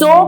100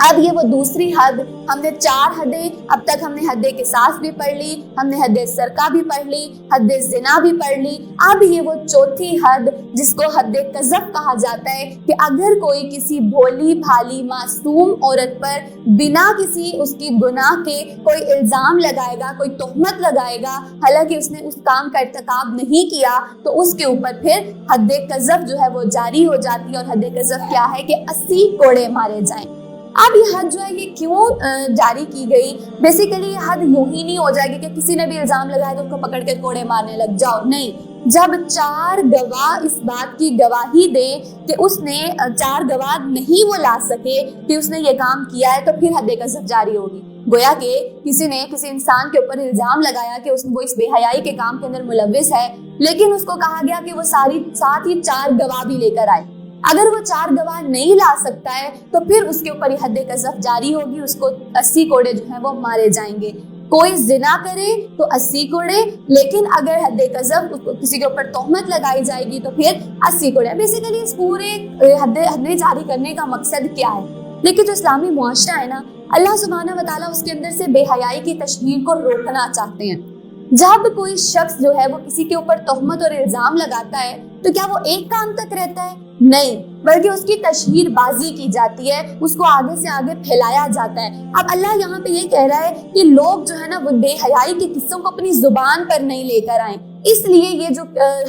اب یہ وہ دوسری حد، ہم نے 4 حدیں اب تک ہم نے حد قصاص بھی پڑھ لی، ہم نے حد سرقہ بھی پڑھ لی، حد زنا بھی پڑھ لی، اب یہ وہ چوتھی حد جس کو حد قذف کہا جاتا ہے کہ اگر کوئی کسی بھولی بھالی معصوم عورت پر بنا کسی اس کی گناہ کے کوئی الزام لگائے گا، کوئی تہمت لگائے گا، حالانکہ اس نے اس کام کا ارتکاب نہیں کیا، تو اس کے اوپر پھر حد قذف جو ہے وہ جاری ہو جاتی ہے۔ اور حد قذف کیا ہے کہ 80 کوڑے مارے جائیں۔ اب یہ حد جو ہے یہ کیوں جاری کی گئی؟ بیسیکلی یہ حد یوں ہی نہیں ہو جائے گی کہ کسی نے بھی الزام لگایا تو اس کو پکڑ کے کوڑے مارنے لگ جاؤ، نہیں، جب 4 گواہ اس بات کی گواہی دیں کہ اس نے 4 گواہ نہیں وہ لا سکے کہ اس نے یہ کام کیا ہے، تو پھر حد قذف جاری ہوگی۔ گویا کہ کسی نے کسی انسان کے اوپر الزام لگایا کہ وہ اس بے حیائی کے کام کے اندر ملوث ہے، لیکن اس کو کہا گیا کہ وہ ساتھ ہی 4 گواہ بھی لے کر آئے۔ اگر وہ 4 گواہ نہیں لا سکتا ہے تو پھر اس کے اوپر یہ حد قذف جاری ہوگی، اس کو 80 کوڑے جو ہیں وہ مارے جائیں گے۔ کوئی زنا کرے تو 80 کوڑے، لیکن اگر حد قذف کسی کے اوپر تہمت لگائی جائے گی تو پھر 80 کوڑے۔ بیسیکلی اس پورے حدیں جاری کرنے کا مقصد کیا ہے؟ لیکن جو اسلامی معاشرہ ہے نا، اللہ سبحانہ و تعالیٰ اس کے اندر سے بے حیائی کی تشہیر کو روکنا چاہتے ہیں۔ جب کوئی شخص جو ہے وہ کسی کے اوپر تہمت اور الزام لگاتا ہے تو کیا وہ ایک کام تک رہتا ہے؟ نہیں، بلکہ اس کی تشہیر بازی کی جاتی ہے، اس کو آگے سے آگے پھیلایا جاتا ہے۔ اب اللہ یہاں پہ یہ کہہ رہا ہے کہ لوگ جو ہے نا وہ بے حیائی کے قصوں کو اپنی زبان پر نہیں لے کر آئیں، اس لیے یہ جو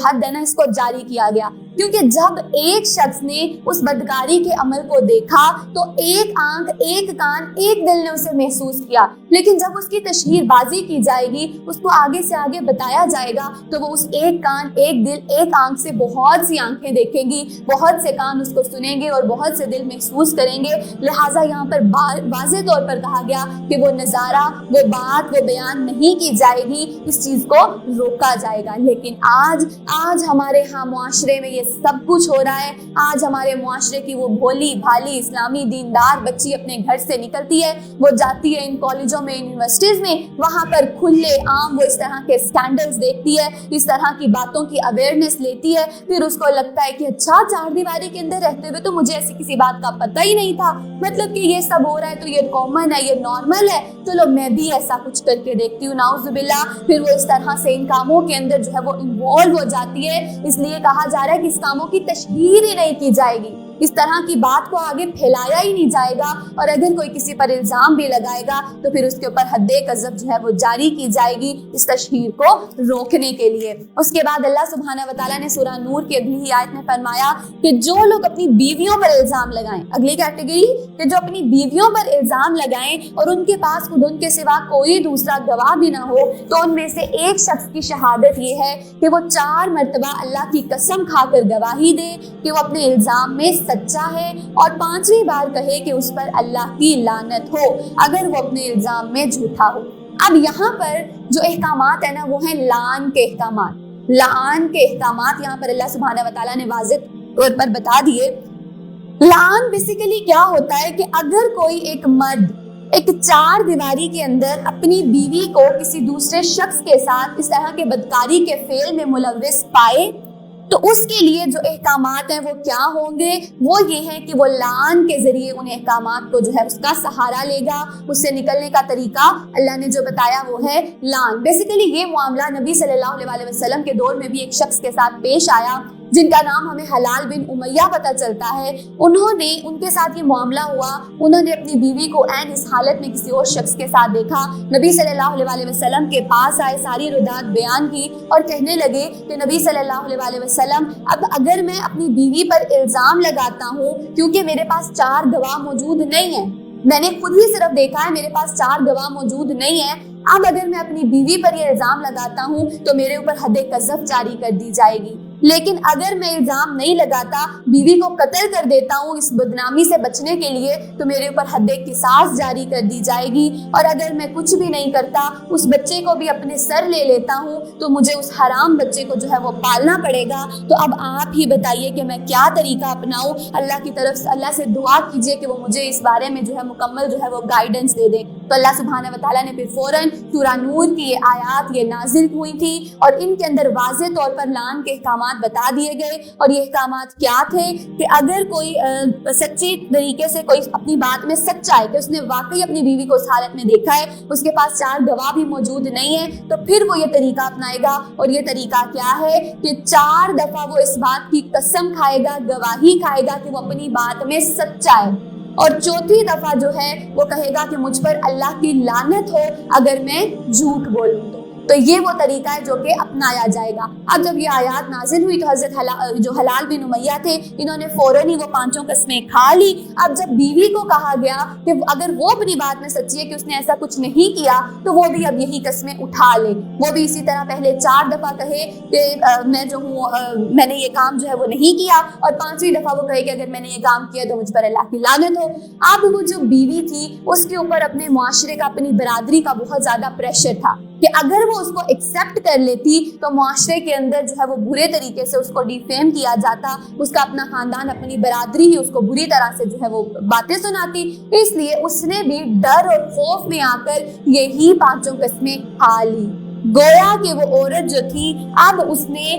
حد ہے نا اس کو جاری کیا گیا، کیونکہ جب ایک شخص نے اس بدکاری کے عمل کو دیکھا تو ایک آنکھ، ایک کان، ایک دل نے اسے محسوس کیا، لیکن جب اس کی تشہیر بازی کی جائے گی، اس کو آگے سے آگے بتایا جائے گا، تو وہ اس ایک کان، ایک دل، ایک آنکھ سے بہت سی آنکھیں دیکھیں گی، بہت سے کان اس کو سنیں گے اور بہت سے دل محسوس کریں گے۔ لہٰذا یہاں پر واضح طور پر کہا گیا کہ وہ نظارہ، وہ بات، وہ بیان نہیں کی جائے گی، اس چیز کو روکا جائے گا۔ لیکن آج ہمارے ہاں معاشرے میں یہ سب کچھ ہو رہا ہے۔ آج ہمارے معاشرے کی وہ بھولی بھالی اسلامی دیندار بچی اپنے گھر سے نکلتی ہے، وہ جاتی ہے ان کالجوں میں، یونیورسٹیز میں، وہاں پر کھلے عام وہ اس طرح کے اسکینڈلز دیکھتی ہے، اس طرح کی باتوں کی اویئرنیس لیتی ہے، پھر اس کو لگتا ہے کہ اچھا 4 دیواری کے اندر رہتے ہوئے تو مجھے ایسی کسی بات کا پتہ ہی نہیں تھا، مطلب کہ یہ سب ہو رہا ہے تو یہ کامن ہے، یہ نارمل ہے، چلو میں بھی ایسا کچھ کر کے دیکھتی ہوں، نعوذ باللہ۔ پھر وہ اس طرح سے ان کاموں کے اندر جو ہے وہ انوالو ہو جاتی ہے۔ اس لیے کہا جا رہا ہے کہ اس کاموں کی تشہیر ہی نہیں کی جائے گی، اس طرح کی بات کو آگے پھیلایا ہی نہیں جائے گا، اور اگر کوئی کسی پر الزام بھی لگائے گا تو پھر اس کے اوپر حد قذف جو ہے وہ جاری کی جائے گی اس تشہیر کو روکنے کے لیے۔ اس کے بعد اللہ سبحانہ و تعالیٰ نے سورہ نور کی اگلی ہی آیت میں فرمایا کہ جو لوگ اپنی بیویوں پر الزام لگائیں، اگلی کیٹیگری کہ جو اپنی بیویوں پر الزام لگائیں اور ان کے پاس خود ان کے سوا کوئی دوسرا گواہ بھی نہ ہو، تو ان میں سے ایک شخص کی شہادت یہ ہے کہ وہ 4 مرتبہ اللہ کی قسم کھا کر گواہی دے کہ وہ اپنے الزام میں سچا ہے، اور 5ویں بار کہے کہ اس پر اللہ کی لعنت ہو اگر وہ اپنے الزام میں جھوٹا ہو۔ اب یہاں پر جو احکامات ہیں نا وہ ہیں لعان کے احکامات۔ لعان کے احکامات یہاں پر اللہ سبحانہ و تعالیٰ نے واضح طور پر بتا دیے۔ لعان بیسیکلی کیا ہوتا ہے کہ اگر کوئی ایک مرد ایک 4 دیواری کے اندر اپنی بیوی کو کسی دوسرے شخص کے ساتھ اس طرح کے بدکاری کے فعل میں ملوث پائے تو اس کے لیے جو احکامات ہیں وہ کیا ہوں گے؟ وہ یہ ہے کہ وہ لعان کے ذریعے ان احکامات کو جو ہے اس کا سہارا لے گا، اس سے نکلنے کا طریقہ اللہ نے جو بتایا وہ ہے لعان۔ بیسیکلی یہ معاملہ نبی صلی اللہ علیہ وسلم کے دور میں بھی ایک شخص کے ساتھ پیش آیا جن کا نام ہمیں حلال بن امیہ پتہ چلتا ہے۔ ان کے ساتھ یہ معاملہ ہوا، انہوں نے اپنی بیوی کو عین اس حالت میں کسی اور شخص کے ساتھ دیکھا، نبی صلی اللہ علیہ وسلم کے پاس آئے، ساری ردات بیان کی اور کہنے لگے کہ نبی صلی اللہ علیہ وسلم اب اگر میں اپنی بیوی پر الزام لگاتا ہوں، کیونکہ میرے پاس 4 گواہ موجود نہیں ہیں، میں نے خود ہی صرف دیکھا ہے، میرے پاس 4 گواہ موجود نہیں ہیں، اب اگر میں اپنی بیوی پر یہ الزام لگاتا ہوں تو میرے اوپر حد قذف جاری کر دی جائے گی، لیکن اگر میں الزام نہیں لگاتا، بیوی کو قتل کر دیتا ہوں اس بدنامی سے بچنے کے لیے، تو میرے اوپر حد قصاص جاری کر دی جائے گی، اور اگر میں کچھ بھی نہیں کرتا، اس بچے کو بھی اپنے سر لے لیتا ہوں، تو مجھے اس حرام بچے کو جو ہے وہ پالنا پڑے گا۔ تو اب آپ ہی بتائیے کہ میں کیا طریقہ اپناؤں؟ اللہ کی طرف سے اللہ سے دعا کیجیے کہ وہ مجھے اس بارے میں جو ہے مکمل جو ہے وہ گائیڈنس دے دیں۔ تو اللہ سبحانہ و تعالیٰ نے پھر فوراً سورہ نور کی یہ آیات یہ نازل ہوئی تھی اور ان کے اندر واضح طور پر لعان کے احکامات بتا دیے گئے. اور یہ احکامات کیا تھے کہ اگر کوئی سچی طریقے سے کوئی اپنی بات میں سچا ہے کہ اس نے واقعی اپنی بیوی کو اس حالت میں دیکھا ہے, اس کے پاس 4 گواہ بھی موجود نہیں ہے, تو پھر وہ یہ طریقہ اپنائے گا. اور یہ طریقہ کیا ہے کہ 4 دفعہ وہ اس بات کی قسم کھائے گا, گواہی کھائے گا کہ وہ اپنی بات میں سچا ہے, اور 4تھی دفعہ جو ہے وہ کہے گا کہ مجھ پر اللہ کی لعنت ہو اگر میں جھوٹ بولوں. تو یہ وہ طریقہ ہے جو کہ اپنایا جائے گا. اب جب یہ آیات نازل ہوئی تو حضرت جو حلال بن امیہ تھے انہوں نے فوراً ہی وہ 5 قسمیں کھا لی. اب جب بیوی کو کہا گیا کہ اگر وہ اپنی بات میں سچی ہے کہ اس نے ایسا کچھ نہیں کیا تو وہ بھی اب یہی قسمیں اٹھا لے. وہ بھی اسی طرح پہلے 4 دفعہ کہے کہ میں جو ہوں میں نے یہ کام جو ہے وہ نہیں کیا, اور 5ویں دفعہ وہ کہے کہ اگر میں نے یہ کام کیا تو مجھ پر اللہ کی لعنت ہو. اب وہ جو بیوی تھی اس کے اوپر اپنے معاشرے کا, اپنی برادری کا بہت زیادہ پریشر تھا کہ اگر وہ اس کو ایکسیپٹ کر لیتی تو معاشرے کے اندر جو ہے وہ برے طریقے سے اس کو ڈیفیم کیا جاتا, اس کا اپنا خاندان, اپنی برادری ہی اس کو بری طرح سے جو ہے وہ باتیں سناتی. اس لیے اس نے بھی ڈر اور خوف میں آ کر یہی 5 قسمیں کھا لی. گویا کہ وہ عورت جو تھی اب اس نے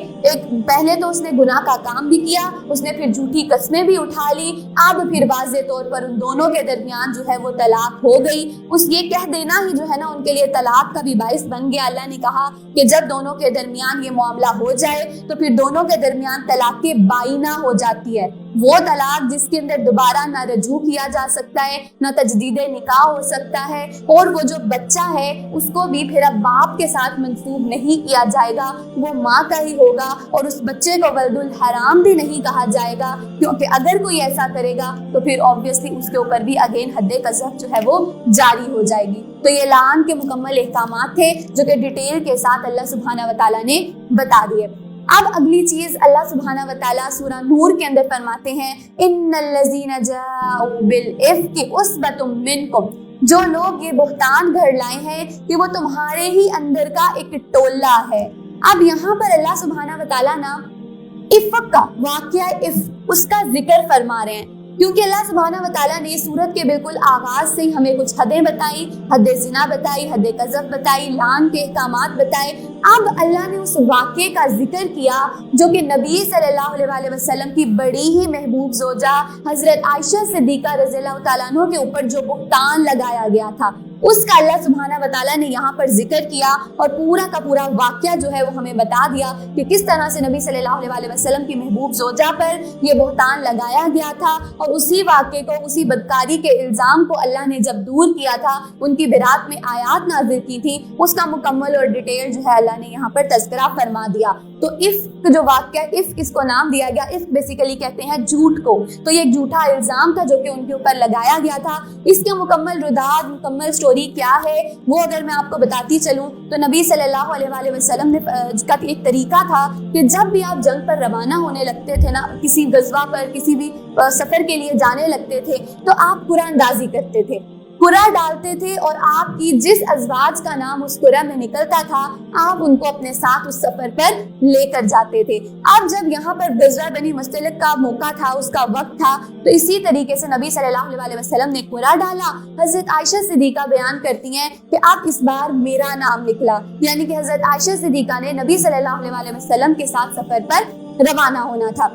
پہلے تو اس نے گناہ کا کام بھی کیا, اس نے پھر جھوٹی قسمیں بھی اٹھا لی. اب پھر واضح طور پر ان دونوں کے درمیان جو ہے وہ طلاق ہو گئی. اس یہ کہہ دینا ہی جو ہے نا ان کے لیے طلاق کا بھی باعث بن گیا. اللہ نے کہا کہ جب دونوں کے درمیان یہ معاملہ ہو جائے تو پھر دونوں کے درمیان طلاق بائینہ ہو جاتی ہے. وہ طلاق جس کے اندر دوبارہ نہ رجوع کیا جا سکتا ہے, نہ تجدید نکاح ہو سکتا ہے, اور وہ جو بچہ ہے اس کو بھی پھر اب باپ کے ساتھ منسوب نہیں کیا جائے گا, وہ ماں کا ہی ہوگا, اور اس بچے کو ولد الحرام بھی نہیں کہا جائے گا, کیونکہ اگر کوئی ایسا کرے گا تو پھر obviously اس کے اوپر بھی اگین حد قذف جو ہے وہ جاری ہو جائے گی. تو یہ لعان کے مکمل احکامات تھے جو کہ ڈیٹیل کے ساتھ اللہ سبحانہ و تعالیٰ نے بتا دیے. اب اگلی چیز اللہ سبحانہ و تعالیٰ سورہ نور کے اندر فرماتے ہیں ان الذین جاءوا بالافک عصبۃ منکم, جو لوگ یہ بہتان گھڑ لائے ہیں کہ وہ تمہارے ہی اندر کا ایک ٹولہ ہے. اب یہاں پر اللہ سبحانہ و تعالیٰ نا افک کا واقعہ اس کا ذکر فرما رہے ہیں, کیونکہ اللہ سبحانہ و تعالیٰ نے سورت کے بالکل آغاز سے ہی ہمیں کچھ حدیں بتائی, حد زنا بتائی, حد قذف بتائی, لعان کے احکامات بتائے. اب اللہ نے اس واقعے کا ذکر کیا جو کہ نبی صلی اللہ علیہ وسلم کی بڑی ہی محبوب زوجہ حضرت عائشہ صدیقہ رضی اللہ تعالیٰ عنہ کے اوپر جو بہتان لگایا گیا تھا اس کا اللہ سبحانہ و تعالیٰ نے یہاں پر ذکر کیا, اور پورا کا پورا واقعہ جو ہے وہ ہمیں بتا دیا کہ کس طرح سے نبی صلی اللہ علیہ وسلم کی محبوب زوجہ پر یہ بہتان لگایا گیا تھا. اور اسی واقعے کو, اسی بدکاری کے الزام کو اللہ نے جب دور کیا تھا, ان کی برات میں آیات نازل کی تھی, اس کا مکمل اور ڈیٹیل جو ہے اللہ نے یہاں پر تذکرہ فرما دیا. تو افک جو واقعہ, افک اس کو نام دیا گیا, افک بیسیکلی کہتے ہیں جھوٹ کو. تو یہ ایک جھوٹا الزام تھا جو کہ ان کے اوپر لگایا گیا تھا. اس کا مکمل رداد, مکمل سٹوری کیا ہے وہ اگر میں آپ کو بتاتی چلوں تو نبی صلی اللہ علیہ وسلم نے کا ایک طریقہ تھا کہ جب بھی آپ جنگ پر روانہ ہونے لگتے تھے نا, کسی غزوہ پر, کسی بھی سفر کے لیے جانے لگتے تھے, تو آپ قرآن اندازی کرتے تھے, قرآن ڈالتے تھے, اور آپ کی جس ازواج کا نام اس قرآن میں نکلتا تھا آپ ان کو اپنے ساتھ اس سفر پر لے کر جاتے تھے. اب جب یہاں پر غزوہ بنی مستلق کا موقع تھا, اس کا وقت تھا, تو اسی طریقے سے نبی صلی اللہ علیہ وسلم نے قرآن ڈالا. حضرت عائشہ صدیقہ بیان کرتی ہیں کہ اب اس بار میرا نام نکلا, یعنی کہ حضرت عائشہ صدیقہ نے نبی صلی اللہ علیہ وسلم کے ساتھ سفر پر روانہ ہونا تھا.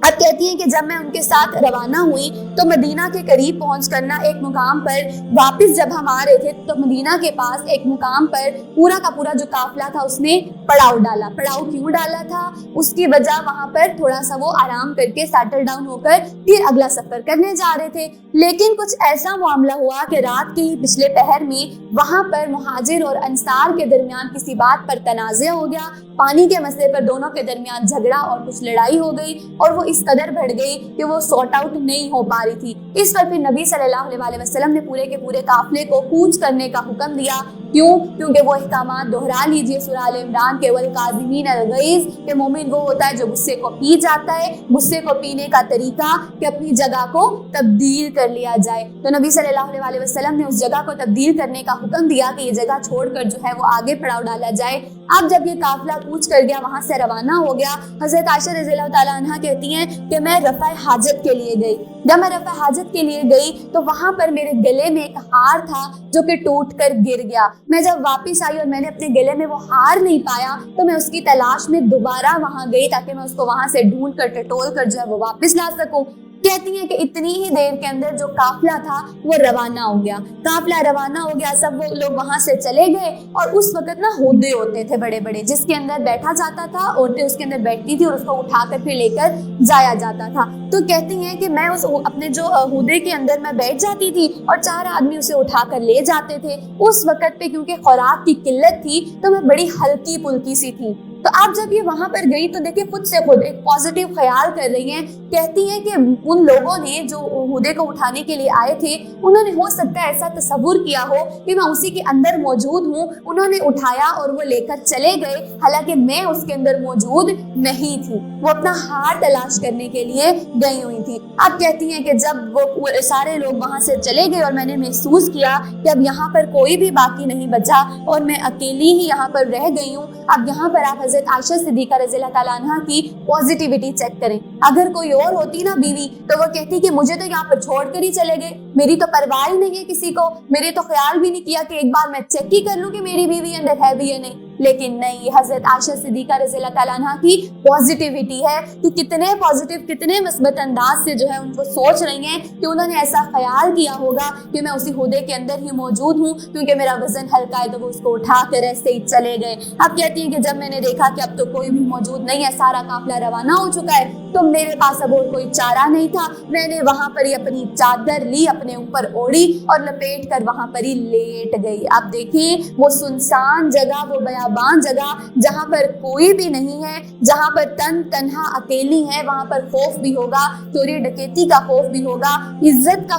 اب کہتی ہیں کہ جب میں ان کے ساتھ روانہ ہوئی تو مدینہ کے قریب پہنچ کرنا, ایک مقام پر واپس جب ہم آ رہے تھے تو مدینہ کے پاس ایک مقام پر پورا کا پورا جو قافلہ تھا اس نے پڑاؤ ڈالا. پڑاؤ کیوں ڈالا تھا؟ اس کی وجہ وہاں پر تھوڑا سا وہ آرام کر کے سیٹل ڈاؤن ہو کر پھر اگلا سفر کرنے جا رہے تھے. لیکن کچھ ایسا معاملہ ہوا کہ رات کے ہی پچھلے پہر میں وہاں پر مہاجر اور انصار کے درمیان کسی بات پر تنازع ہو گیا, پانی کے مسئلے پر دونوں کے درمیان جھگڑا اور کچھ لڑائی ہو گئی, اور وہ اس قدر بڑھ گئی کہ وہ سارٹ آؤٹ نہیں ہو پا رہی تھی. اس پر پھر نبی صلی اللہ علیہ وسلم نے پورے کے پورے قافلے کو کوچ کرنے کا حکم دیا. کیوں؟ کیونکہ وہ احکامات دہرا لیجئے سورہ آل عمران کے والکاظمین الغیظ, کہ مومن وہ ہوتا ہے جو غصے کو پی جاتا ہے. غصے کو پینے کا طریقہ کہ اپنی جگہ کو تبدیل کر لیا جائے. تو نبی صلی اللہ علیہ وسلم نے اس جگہ کو تبدیل کرنے کا حکم دیا کہ یہ جگہ چھوڑ کر جو ہے وہ آگے پڑاؤ ڈالا جائے. اب جب یہ قافلہ کوچ کر گیا، وہاں سے روانہ ہو گیا، حضرت عائشہ رضی اللہ تعالیٰ عنہ کہتی ہیں کہ میں رفع حاجت کے لیے گئی۔ جب میں رفع حاجت کے لیے گئی تو وہاں پر میرے گلے میں ایک ہار تھا جو کہ ٹوٹ کر گر گیا۔ میں جب واپس آئی اور میں نے اپنے گلے میں وہ ہار نہیں پایا تو میں اس کی تلاش میں دوبارہ وہاں گئی تاکہ میں اس کو وہاں سے ڈھونڈ کر ٹٹول کر جو ہے وہ واپس لا سکوں۔ کہتی ہیں کہ اتنی ہی دیر کے اندر جو قافلہ تھا وہ روانہ ہو گیا، قافلہ روانہ ہو گیا، سب وہ لوگ وہاں سے چلے گئے، اور اس وقت نا ہودے ہوتے تھے بڑے بڑے جس کے اندر بیٹھا جاتا تھا، عورتیں اس کے اندر بیٹھتی تھی اور اس کو اٹھا کر پھر لے کر جایا جاتا تھا۔ تو کہتی ہیں کہ میں اس اپنے جو ہودے کے اندر میں بیٹھ جاتی تھی اور 4 آدمی اسے اٹھا کر لے جاتے تھے۔ اس وقت پہ کیونکہ خوراک کی قلت تھی تو میں بڑی ہلکی پھلکی سی تھی۔ تو آپ جب یہ وہاں پر گئی تو دیکھیں خود سے خود ایک پازیٹیو خیال کر رہی ہیں۔ کہتی ہیں کہ ان لوگوں نے جو عہدے کو اٹھانے کے لیے آئے تھے انہوں نے ہو سکتا ہے ایسا تصور کیا ہو کہ میں اسی کے اندر موجود ہوں، انہوں نے اٹھایا اور وہ لے کر چلے گئے، حالانکہ میں اس کے اندر موجود نہیں تھی، وہ اپنا ہار تلاش کرنے کے لیے گئی ہوئی تھی۔ اب کہتی ہیں کہ جب وہ سارے لوگ وہاں سے چلے گئے اور میں نے محسوس کیا کہ اب یہاں پر کوئی بھی باقی نہیں بچا اور میں اکیلی ہی یہاں پر رہ گئی ہوں۔ اب یہاں پر آپ حضرت عائشہ صدیقہ رضی اللہ تعالیٰ عنہ کی پازیٹیوٹی چیک کریں۔ اگر کوئی اور ہوتی نا بیوی تو وہ کہتی کہ مجھے تو یہاں پر چھوڑ کر ہی چلے گئے، میری تو پرواہ ہی نہیں ہے کسی کو، میرے تو خیال بھی نہیں کیا کہ ایک بار میں چیک ہی کر لوں کہ میری بیوی اندر ہے بھی یا نہیں۔ لیکن نہیں، یہ حضرت عائشہ صدیقہ رضی اللہ تعالیٰ عنہ کی پازیٹیوٹی ہے کہ کتنے پازیٹیو، کتنے مثبت انداز سے جو ہے ان کو سوچ رہی ہیں کہ انہوں نے ایسا خیال کیا ہوگا کہ میں اسی عہدے کے اندر ہی موجود ہوں کیونکہ میرا وزن ہلکا ہے، تو وہ اس کو اٹھا کر ایسے ہی چلے گئے۔ اب کہتی ہیں کہ جب میں نے دیکھا کہ اب تو کوئی بھی موجود نہیں ہے، سارا قافلہ روانہ ہو چکا ہے، تو میرے پاس اب اور کوئی چارہ نہیں تھا، میں نے وہاں پر ہی اپنی چادر لی، اپنے اوپر اوڑھی اور لپیٹ کر وہاں پر ہی لیٹ گئی۔ اب دیکھیں وہ سنسان جگہ، وہ بیابان جگہ جہاں پر کوئی بھی نہیں ہے، جہاں پر تنہا اکیلی ہے، وہاں پر خوف بھی ہوگا، چوری ڈکیتی کا خوف بھی ہوگا، عزت کا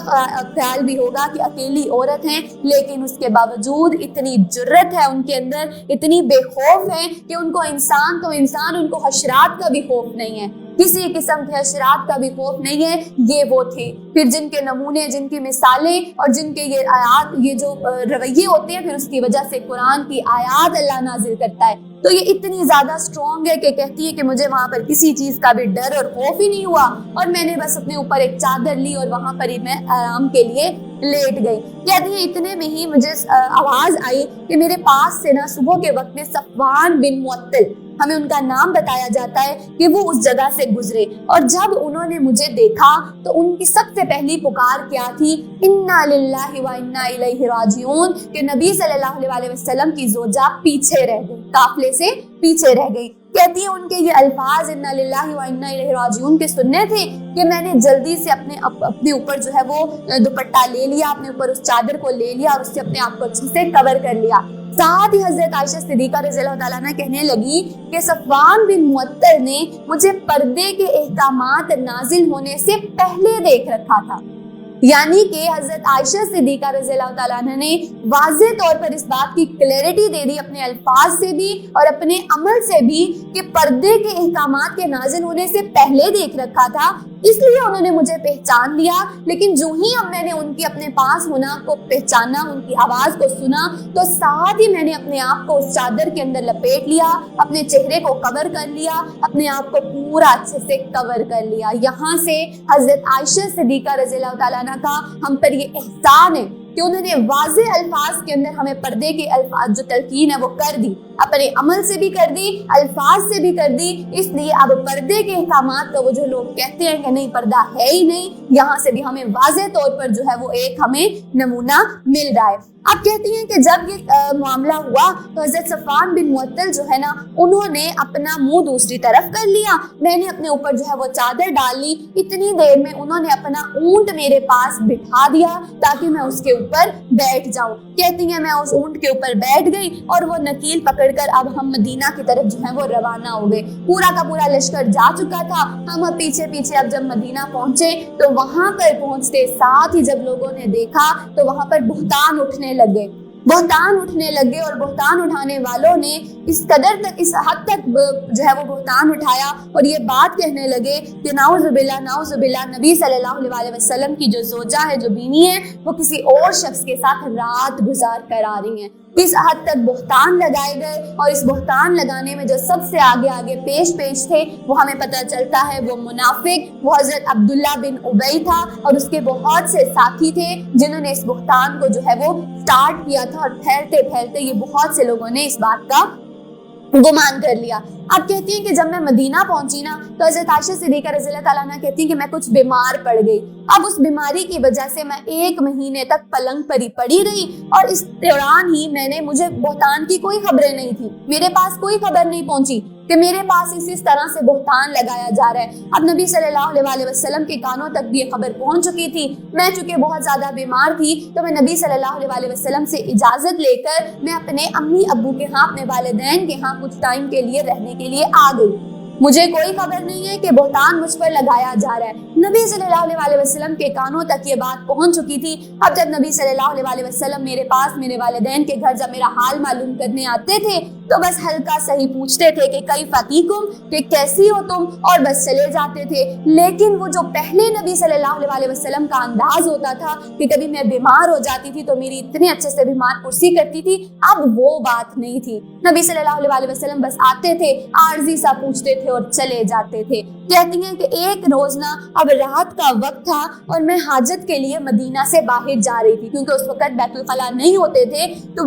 خیال بھی ہوگا کہ اکیلی عورت ہیں، لیکن اس کے باوجود اتنی جرت ہے ان کے اندر، اتنی بے خوف ہے کہ ان کو انسان تو انسان، ان کو حشرات کا بھی خوف نہیں ہے، کسی قسم کے حشرات کا بھی خوف نہیں ہے۔ یہ وہ تھے پھر جن کے نمونے، جن کی مثالیں اور جن کے یہ آیات، یہ جو رویے ہوتے ہیں، پھر اس کی وجہ سے قرآن کی آیات اللہ نازل کرتا ہے۔ تو یہ اتنی زیادہ اسٹرانگ ہے کہ کہتی ہے کہ مجھے وہاں پر کسی چیز کا بھی ڈر اور خوف ہی نہیں ہوا، اور میں نے بس اپنے اوپر ایک چادر لی اور وہاں پر ہی میں آرام کے لیے لیٹ گئی۔ کہتی ہے اتنے میں ہی مجھے آواز آئی کہ میرے پاس سے نا صبح کے وقت میں صفوان بن معطل، ہمیں ان کا نام بتایا جاتا ہے، کہ وہ اس جگہ سے گزرے، اور جب انہوں نے مجھے دیکھا تو ان کی سب سے پہلی پکار کیا تھی، انا للہ و انا الیہ راجعون، کہ نبی صلی اللہ علیہ وسلم کی زوجہ پیچھے رہ گئی، قافلے سے پیچھے رہ گئی۔ کہتی ہے ان کے یہ الفاظ انا للہ و انا الیہ راجعون کے سننے تھے کہ میں نے جلدی سے اپنے اوپر جو ہے وہ دوپٹہ لے لیا، اپنے اوپر اس چادر کو لے لیا اور اس سے اپنے آپ کو اچھے سے کور کر لیا۔ ساتھ ہی حضرت عائشہ صدیقہ رضی اللہ تعالیٰ عنہ کہنے لگی کہ صفوان بن معطل نے مجھے پردے کے احکامات نازل ہونے سے پہلے دیکھ رکھا تھا، یعنی کہ حضرت عائشہ صدیقہ رضی اللہ تعالیٰ عنہ نے واضح طور پر اس بات کی کلیئرٹی دے دی اپنے الفاظ سے بھی اور اپنے عمل سے بھی کہ پردے کے احکامات کے نازل ہونے سے پہلے دیکھ رکھا تھا، اس لیے انہوں نے مجھے پہچان لیا۔ لیکن جو ہی اب میں نے ان کی اپنے پاس ہونا کو پہچانا، ان کی آواز کو سنا، تو ساتھ ہی میں نے اپنے آپ کو اس چادر کے اندر لپیٹ لیا، اپنے چہرے کو کور کر لیا، اپنے آپ کو پورا اچھے سے کور کر لیا۔ یہاں سے حضرت عائشہ صدیقہ رضی اللہ تعالیٰ عنہ کا ہم پر یہ احسان ہے کہ انہوں نے واضح الفاظ کے اندر ہمیں پردے کے الفاظ جو تلقین ہے وہ کر دی، اپنے عمل سے بھی کر دی، الفاظ سے بھی کر دی۔ اس لیے اب پردے کے احکامات کا وہ جو لوگ کہتے ہیں کہ نہیں پردہ ہے ہی نہیں، یہاں سے بھی ہمیں واضح طور پر جو ہے وہ ایک ہمیں نمونہ مل رہا ہے۔ اب کہتی ہیں کہ جب یہ معاملہ ہوا تو حضرت صفوان بن معطل جو ہے نا، انہوں نے اپنا منہ دوسری طرف کر لیا، میں نے اپنے اوپر جو ہے وہ چادر ڈال لی، اتنی دیر میں انہوں نے اپنا اونٹ میرے پاس بٹھا دیا تاکہ میں اس کے اوپر بیٹھ جاؤں۔ کہتی ہیں میں اس اونٹ کے اوپر بیٹھ گئی اور وہ نکیل پکڑ کر اب ہم مدینہ کی طرف جو ہے وہ روانہ ہو گئے۔ پورا کا پورا لشکر جا چکا تھا، ہم پیچھے پیچھے اب جب مدینہ پہنچے تو وہاں پر پہنچتے ساتھ ہی جب لوگوں نے دیکھا تو وہاں پر بہتان اٹھنے لگے اور بہتان اٹھانے والوں نے اس قدر تک اس حد تک جو ہے وہ بہتان اٹھایا اور یہ بات کہنے لگے کہ نعوذ باللہ نبی صلی اللہ علیہ وسلم کی جو زوجہ ہے، جو بیوی ہے، وہ کسی اور شخص کے ساتھ رات گزار کر آ رہی ہیں۔ اس حد تک بہتان لگائے گئے، اور اس بہتان لگانے میں جو سب سے آگے پیش تھے وہ ہمیں پتہ چلتا ہے وہ منافق، وہ حضرت عبداللہ بن ابی تھا اور اس کے بہت سے ساتھی تھے جنہوں نے اس بہتان کو جو ہے وہ سٹارٹ کیا تھا، اور پھیلتے یہ بہت سے لوگوں نے اس بات کا گمان کر لیا۔ آپ کہتی ہیں کہ جب میں مدینہ پہنچی نا تو حضرت عائشہ صدیقہ رضی اللہ تعالیٰ عنہ کہتی ہیں کہ میں کچھ بیمار پڑ گئی۔ اب اس بیماری کی وجہ سے میں 1 مہینے تک پلنگ پر ہی پڑی رہی، اور اس دوران ہی مجھے بہتان کی کوئی خبریں نہیں تھی، میرے پاس کوئی خبر نہیں پہنچی کہ میرے پاس اس طرح سے بہتان لگایا جا رہا ہے۔ اب نبی صلی اللہ علیہ وسلم کے کانوں تک بھی یہ خبر پہنچ چکی تھی۔ میں چونکہ بہت زیادہ بیمار تھی تو میں نبی صلی اللہ علیہ وسلم سے اجازت لے کر میں اپنے امی ابو کے ہاں، اپنے والدین کے ہاں کچھ ٹائم کے لیے رہنے کے لیے آ گئی۔ مجھے کوئی خبر نہیں ہے کہ بہتان مجھ پر لگایا جا رہا ہے۔ نبی صلی اللہ علیہ وسلم کے کانوں تک یہ بات پہنچ چکی تھی۔ اب جب نبی صلی اللہ علیہ وسلم میرے پاس، میرے والدین کے گھر جب میرا حال معلوم کرنے آتے تھے تو بس ہلکا سہی پوچھتے تھے کہ کیف فیکم، کہ کیسی ہو تم، اور بس چلے جاتے تھے۔ لیکن وہ جو پہلے نبی صلی اللہ علیہ وسلم کا انداز ہوتا تھا کہ کبھی میں بیمار ہو جاتی تھی تو میری اتنے اچھے سے بیمار پرسی کرتی تھی، اب وہ بات نہیں تھی۔ نبی صلی اللہ علیہ وسلم بس آتے تھے، عارضی سا پوچھتے تھے اور چلے جاتے تھے۔ کہتی ہیں کہ ایک روز نا اب رات کا وقت تھا اور میں حاجت کے لیے مدینہ سے باہر جا رہی تھی، کیونکہ اس وقت بیت الخلاء نہیں ہوتے تھے تو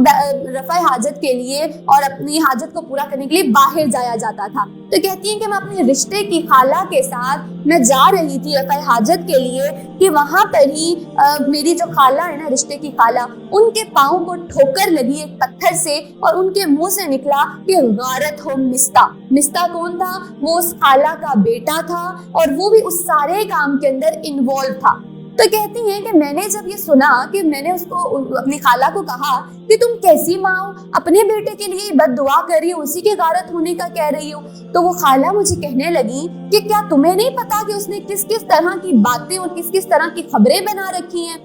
رفع حاجت کے لیے اور اپنی حاجت کو پورا کرنے کے لیے باہر جایا جاتا تھا۔ تو کہتی ہیں کہ میں اپنے رشتے کی خالہ کے ساتھ میں جا رہی تھی رفع حاجت کے لیے کہ وہاں پر ہی میری جو خالہ ہے نا، رشتے کی خالہ، ان کے پاؤں کو ٹھوکر لگی ایک پتھر سے، اور ان کے منہ سے نکلا کہ غارت ہو مستا۔ مستا کون تھا؟ وہ اس خالہ کا بیٹا تھا اور وہ بھی اس سارے کام کے اندر انوالو تھا۔ تو کہتی ہیں کہ میں نے جب یہ سنا کہ میں نے اس کو اپنی خالہ کو کہا کہ تم کیسی ماں ہو، اپنے بیٹے کے لیے بد دعا کر رہی ہو، اسی کے غارت ہونے کا کہہ رہی ہو، تو وہ خالہ مجھے کہنے لگی کہ کیا تمہیں نہیں پتا کہ اس نے کس طرح کی باتیں اور کس طرح کی خبریں بنا رکھی ہیں؟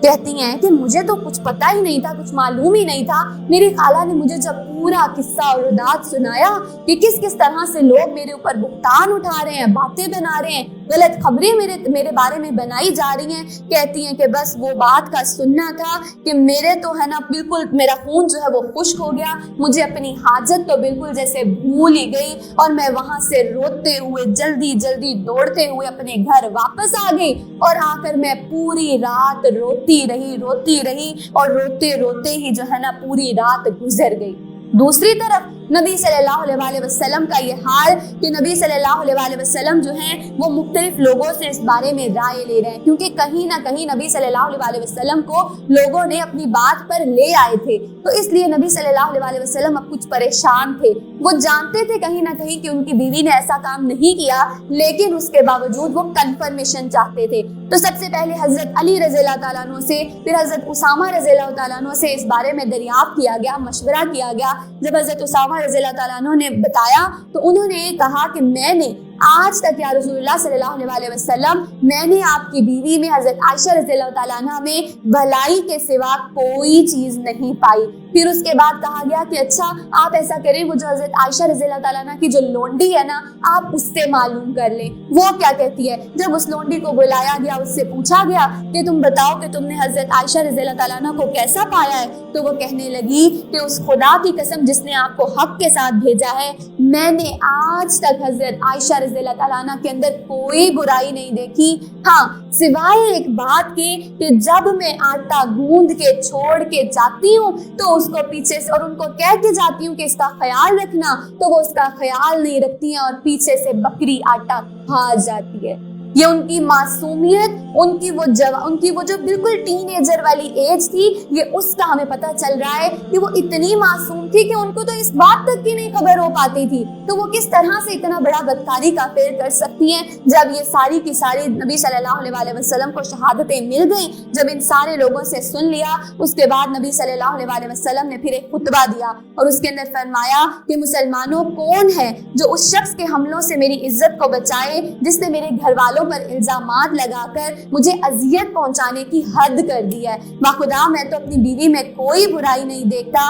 کہتی ہیں کہ مجھے تو کچھ پتا ہی نہیں تھا، کچھ معلوم ہی نہیں تھا۔ میری خالہ نے مجھے جب پورا قصہ اور ردات سنایا کہ کس طرح سے لوگ میرے اوپر بہتان اٹھا رہے ہیں، باتیں بنا رہے ہیں، غلط خبریں میرے بارے میں بنائی جا رہی ہیں، کہتی ہیں کہ بس وہ بات کا سننا تھا کہ میرے تو ہے نا بالکل میرا خون جو ہے وہ خشک ہو گیا، مجھے اپنی حاجت تو بالکل جیسے بھول ہی گئی، اور میں وہاں سے روتے ہوئے جلدی دوڑتے ہوئے اپنے گھر واپس آ گئی، اور آ کر میں پوری رات روتی رہی اور روتے ہی جو ہے نا پوری رات گزر گئی۔ دوسری طرف نبی صلی اللہ علیہ وسلم کا یہ حال کہ نبی صلی اللہ علیہ وسلم جو ہیں وہ مختلف لوگوں سے اس بارے میں رائے لے رہے ہیں، کیونکہ کہیں نہ کہیں نبی صلی اللہ علیہ وسلم کو لوگوں نے اپنی بات پر لے آئے تھے، تو اس لیے نبی صلی اللہ علیہ وسلم اب کچھ پریشان تھے۔ وہ جانتے تھے کہیں نہ کہیں کہ ان کی بیوی نے ایسا کام نہیں کیا، لیکن اس کے باوجود وہ کنفرمیشن چاہتے تھے۔ تو سب سے پہلے حضرت علی رضی اللہ تعالیٰ عنہ سے، پھر حضرت اسامہ رضی اللہ تعالیٰ عنہ سے اس بارے میں دریافت کیا گیا، مشورہ کیا گیا۔ جب حضرت اسامہ رضی اللہ تعالیٰ عنہ نے بتایا تو انہوں نے کہا کہ میں نے آج تک یا رسول اللہ صلی اللہ علیہ وسلم، میں نے آپ کی بیوی میں حضرت عائشہ رضی اللہ تعالیٰ عنہ میں بھلائی کے سوا کوئی چیز نہیں پائی۔ پھر اس کے بعد کہا گیا کہ اچھا آپ ایسا کریں، وہ جو حضرت عائشہ رضی اللہ تعالیٰ عنہ کی جو لونڈی ہے نا، آپ اس سے معلوم کر لیں وہ کیا کہتی ہے۔ جب اس لونڈی کو بلایا گیا، اس سے پوچھا گیا کہ تم بتاؤ کہ تم نے حضرت عائشہ رضی اللہ تعالیٰ عنہ کو کیسا پایا ہے، تو وہ کہنے لگی کہ اس خدا کی قسم جس نے آپ کو حق کے ساتھ بھیجا ہے، میں نے آج تک حضرت عائشہ رضی اللہ تعالیٰ عنہ کے اندر کوئی برائی نہیں دیکھی، ہاں سوائے ایک بات کے کہ جب میں آٹا گوندھ کے چھوڑ کے جاتی ہوں تو اس کو پیچھے سے، اور ان کو کہہ کے جاتی ہوں کہ اس کا خیال رکھنا، تو وہ اس کا خیال نہیں رکھتی ہیں اور پیچھے سے بکری آٹا کھا جاتی ہے۔ یہ ان کی معصومیت، ان کی وہ جو بالکل ٹین ایجر والی ایج تھی، یہ اس کا ہمیں پتہ چل رہا ہے کہ وہ اتنی معصوم تھی کہ ان کو تو اس بات تک کی نہیں خبر ہو پاتی تھی، تو وہ کس طرح سے اتنا بڑا بدکاری کا فعل کر سکتی ہیں۔ جب یہ ساری کی ساری نبی صلی اللہ علیہ وسلم کو شہادتیں مل گئیں، جب ان سارے لوگوں سے سن لیا، اس کے بعد نبی صلی اللہ علیہ وسلم نے پھر ایک خطبہ دیا اور اس کے اندر فرمایا کہ مسلمانوں کون ہے جو اس شخص کے حملوں سے میری عزت کو بچائے جس نے میرے گھر والوں پر الزامات لگا کر مجھے اذیت پہنچانے کی حد کر دی ہے۔ باخدا میں تو اپنی بیوی میں کوئی برائی نہیں دیکھتا،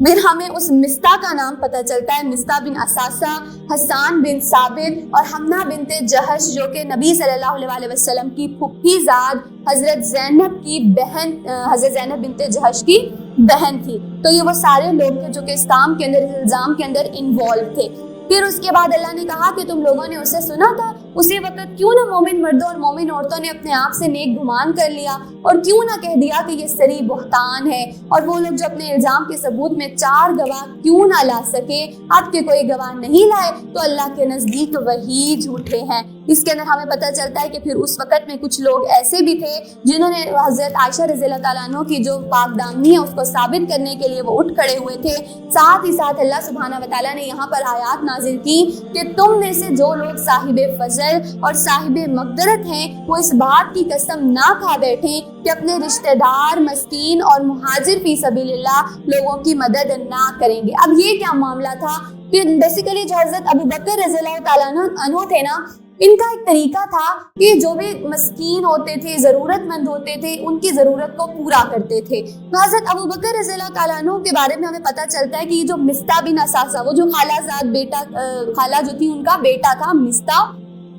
پھر ہمیں اس مستہ کا نام پتہ چلتا ہے، مستہ بن اساسہ، حسان بن ثابت اور حمنہ بنت جہش جو کہ نبی صلی اللہ علیہ وسلم کی پھپھی زاد حضرت زینب کی بہن، حضرت زینب بنت جہش کی بہن تھی۔ تو یہ وہ سارے لوگ تھے جو کہ اس کام کے اندر، اس الزام کے اندر انوالو تھے۔ پھر اس کے بعد اللہ نے کہا کہ تم لوگوں نے اسے سنا تھا، اسی وقت کیوں نہ مومن مردوں اور مومن عورتوں نے اپنے آپ سے نیک گمان کر لیا اور کیوں نہ کہہ دیا کہ یہ سری بہتان ہے، اور وہ لوگ جو اپنے الزام کے ثبوت میں 4 گواہ کیوں نہ لا سکے، اب کے کوئی گواہ نہیں لائے تو اللہ کے نزدیک وہی جھوٹے ہیں۔ اس کے اندر ہمیں پتہ چلتا ہے کہ پھر اس وقت میں کچھ لوگ ایسے بھی تھے جنہوں نے حضرت عائشہ رضی اللہ تعالیٰ عنہ کی جو پاک دامنی ہے اس کو ثابت کرنے کے لیے وہ اٹھ کھڑے ہوئے تھے۔ ساتھ ہی ساتھ اللہ سبحانہ وتعالیٰ نے یہاں پر آیات نازل کی کہ تم میں سے جو لوگ صاحب فضل اور صاحب مقدرت ہیں وہ اس بات کی قسم نہ کھا بیٹھیں کہ اپنے رشتہ دار، مسکین اور مہاجر فی سبیل اللہ لوگوں کی مدد نہ کریں گے۔ اب یہ کیا معاملہ تھا کہ بیسیکلی جو حضرت ابو بکر رضی اللہ تعالیٰ عنہ تھے نا، ان کا ایک طریقہ تھا کہ جو بھی مسکین ہوتے تھے، ضرورت مند ہوتے تھے، ان کی ضرورت کو پورا کرتے تھے۔ تو حضرت ابو بکر رضی اللہ تعالیٰ عنہ کے بارے میں ہمیں پتہ چلتا ہے کہ یہ جو مستہ بن اساسہ، وہ جو خالہ زاد بیٹا، خالہ جو تھی ان کا بیٹا تھا مستہ،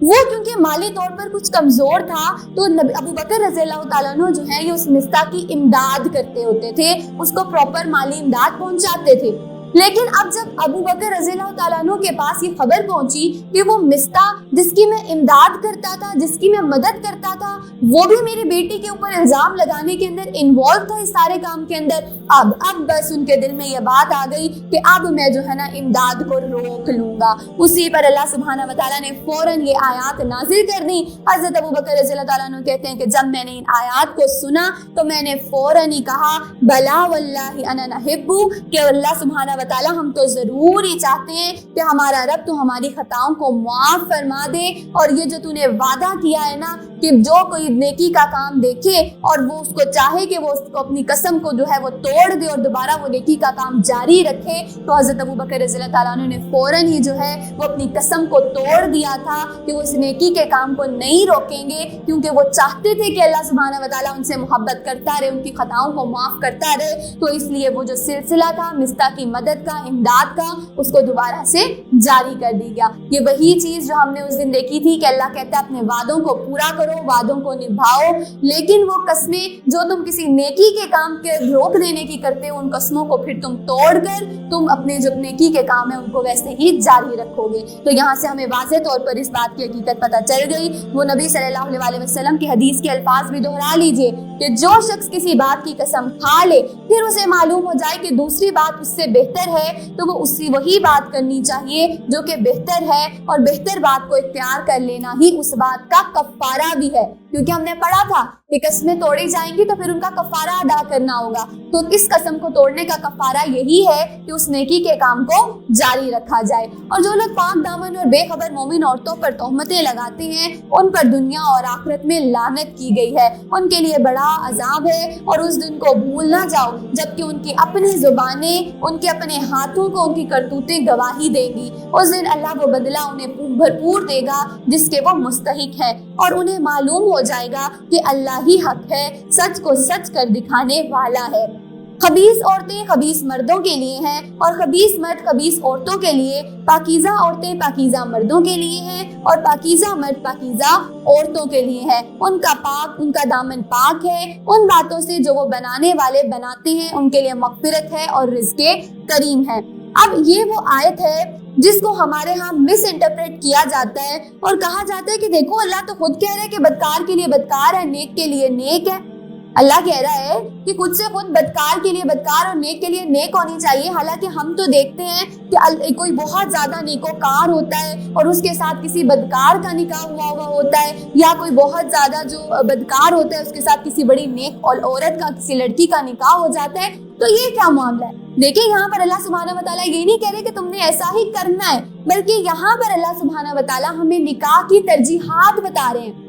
وہ کیونکہ مالی طور پر کچھ کمزور تھا تو ابو بکر رضی اللہ تعالیٰ عنہ جو ہے یہ اس مستہ کی امداد کرتے ہوتے تھے، اس کو پراپر مالی امداد پہنچاتے تھے۔ لیکن اب جب ابو بکر رضی اللہ تعالیٰ عنہ کے پاس یہ خبر پہنچی کہ وہ مستہ جس کی میں امداد کرتا تھا، جس کی میں مدد کرتا تھا، وہ بھی میری بیٹی کے اوپر الزام لگانے کے اندر انوالو تھا اس سارے کام کے اندر، اب بس ان کے دل میں یہ بات آ گئی کہ اب میں جو ہے نا امداد کو روک لوں گا۔ اسی پر اللہ سبحانہ وتعالیٰ نے فوراً یہ آیات نازل کر دی۔ حضرت ابو بکر رضی اللہ تعالیٰ عنہ کہتے ہیں کہ جب میں نے ان آیات کو سنا تو میں نے فوراً ہی کہا بلا واللہ انا نحب، کہ اللہ سبحانہ وتعالیٰ ہم تو ضرور ہی چاہتے ہیں کہ ہمارا رب تو ہماری خطاؤں کو معاف فرما دے، اور یہ جو تو نے وعدہ کیا ہے نا کہ جو کوئی نیکی کا کام دیکھے اور وہ اس کو چاہے کہ وہ اس کو اپنی قسم کو جو ہے وہ توڑ دے اور دوبارہ وہ نیکی کا کام جاری رکھے، تو حضرت ابو بکر رضی اللہ تعالیٰ عنہ نے فوراً ہی جو ہے وہ اپنی قسم کو توڑ دیا تھا کہ وہ اس نیکی کے کام کو نہیں روکیں گے، کیونکہ وہ چاہتے تھے کہ اللہ سبحانہ وتعالیٰ ان سے محبت کرتا رہے، ان کی خطاؤں کو معاف کرتا رہے، تو اس لیے وہ جو سلسلہ تھا مستہ کی مدد کا، امداد کا، اس کو دوبارہ سے جاری کر دی گیا۔ یہ وہی چیز جو ہم نے اس دن دیکھی تھی کہ اللہ کہتا ہے اپنے وعدوں کو پورا کرو، وعدوں کو نبھاؤ، لیکن وہ قسمیں جو تم کسی نیکی کے کام کے روک دینے کی کرتے ہو، ان قسموں کو پھر تم توڑ کر تم اپنے جو نیکی کے کام ہیں ان کو ویسے ہی جاری رکھو گے۔ تو یہاں سے ہمیں واضح طور پر اس بات کی حقیقت پتہ چل گئی۔ وہ نبی صلی اللہ علیہ وسلم کی حدیث کے الفاظ بھی دہرا لیجئے کہ جو شخص کسی بات کی قسم کھا لے پھر اسے معلوم ہو جائے کہ دوسری بات اس سے بہتر ہے تو وہ وہی بات کرنی چاہیے جو کہ بہتر ہے، اور بہتر بات کو اختیار کر لینا ہی اس بات کا کفارہ بھی ہے، کیونکہ ہم نے پڑھا تھا کہ قسمیں توڑی جائیں گی تو پھر ان کا کفارہ ادا کرنا ہوگا، تو اس قسم کو توڑنے کا کفارہ یہی ہے کہ اس نیکی کے کام کو جاری رکھا جائے۔ اور جو لوگ پاک دامن اور بے خبر مومن عورتوں پر تہمتیں لگاتے ہیں ان پر دنیا اور آخرت میں لعنت کی گئی ہے، ان کے لیے بڑا عذاب ہے، اور اس دن کو بھول نہ جاؤ جبکہ ان کی اپنی زبانیں، ان کے اپنے ہاتھوں کو ان کی کرتوتیں گواہی دیں گی۔ اس دن اللہ وہ بدلہ انہیں بھرپور دے گا جس کے وہ مستحق ہے، اور انہیں معلوم ہو جائے گا کہ اللہ ہی حق ہے، سچ کو سچ کر دکھانے والا ہے۔ خبیث عورتیں خبیث مردوں کے لیے ہیں اور خبیث مرد خبیث عورتوں کے لیے، پاکیزہ عورتیں پاکیزہ مردوں کے لیے ہیں اور پاکیزہ مرد پاکیزہ عورتوں کے لیے ہیں۔ ان کا دامن پاک ہے ان باتوں سے جو وہ بنانے والے بناتے ہیں، ان کے لیے مغفرت ہے اور رزق کریم ہے۔ اب یہ وہ آیت ہے جس کو ہمارے ہاں مس انٹرپریٹ کیا جاتا ہے اور کہا جاتا ہے کہ دیکھو اللہ تو خود کہہ رہا ہے کہ بدکار کے لیے بدکار ہے، نیک کے لیے نیک ہے۔ اللہ کہہ رہا ہے کہ خود سے خود بدکار کے لیے بدکار اور نیک کے لیے نیک ہونی چاہیے، حالانکہ ہم تو دیکھتے ہیں کہ کوئی بہت زیادہ نیکوکار ہوتا ہے اور اس کے ساتھ کسی بدکار کا نکاح ہوا ہوتا ہے، یا کوئی بہت زیادہ جو بدکار ہوتا ہے اس کے ساتھ کسی بڑی نیک عورت کا، کسی لڑکی کا نکاح ہو جاتا ہے۔ تو یہ کیا معاملہ ہے؟ دیکھیں یہاں پر اللہ سبحانہ وتعالیٰ یہ نہیں کہہ رہے کہ تم نے ایسا ہی کرنا ہے، بلکہ یہاں پر اللہ سبحانہ وتعالیٰ ہمیں نکاح کی ترجیحات بتا رہے ہیں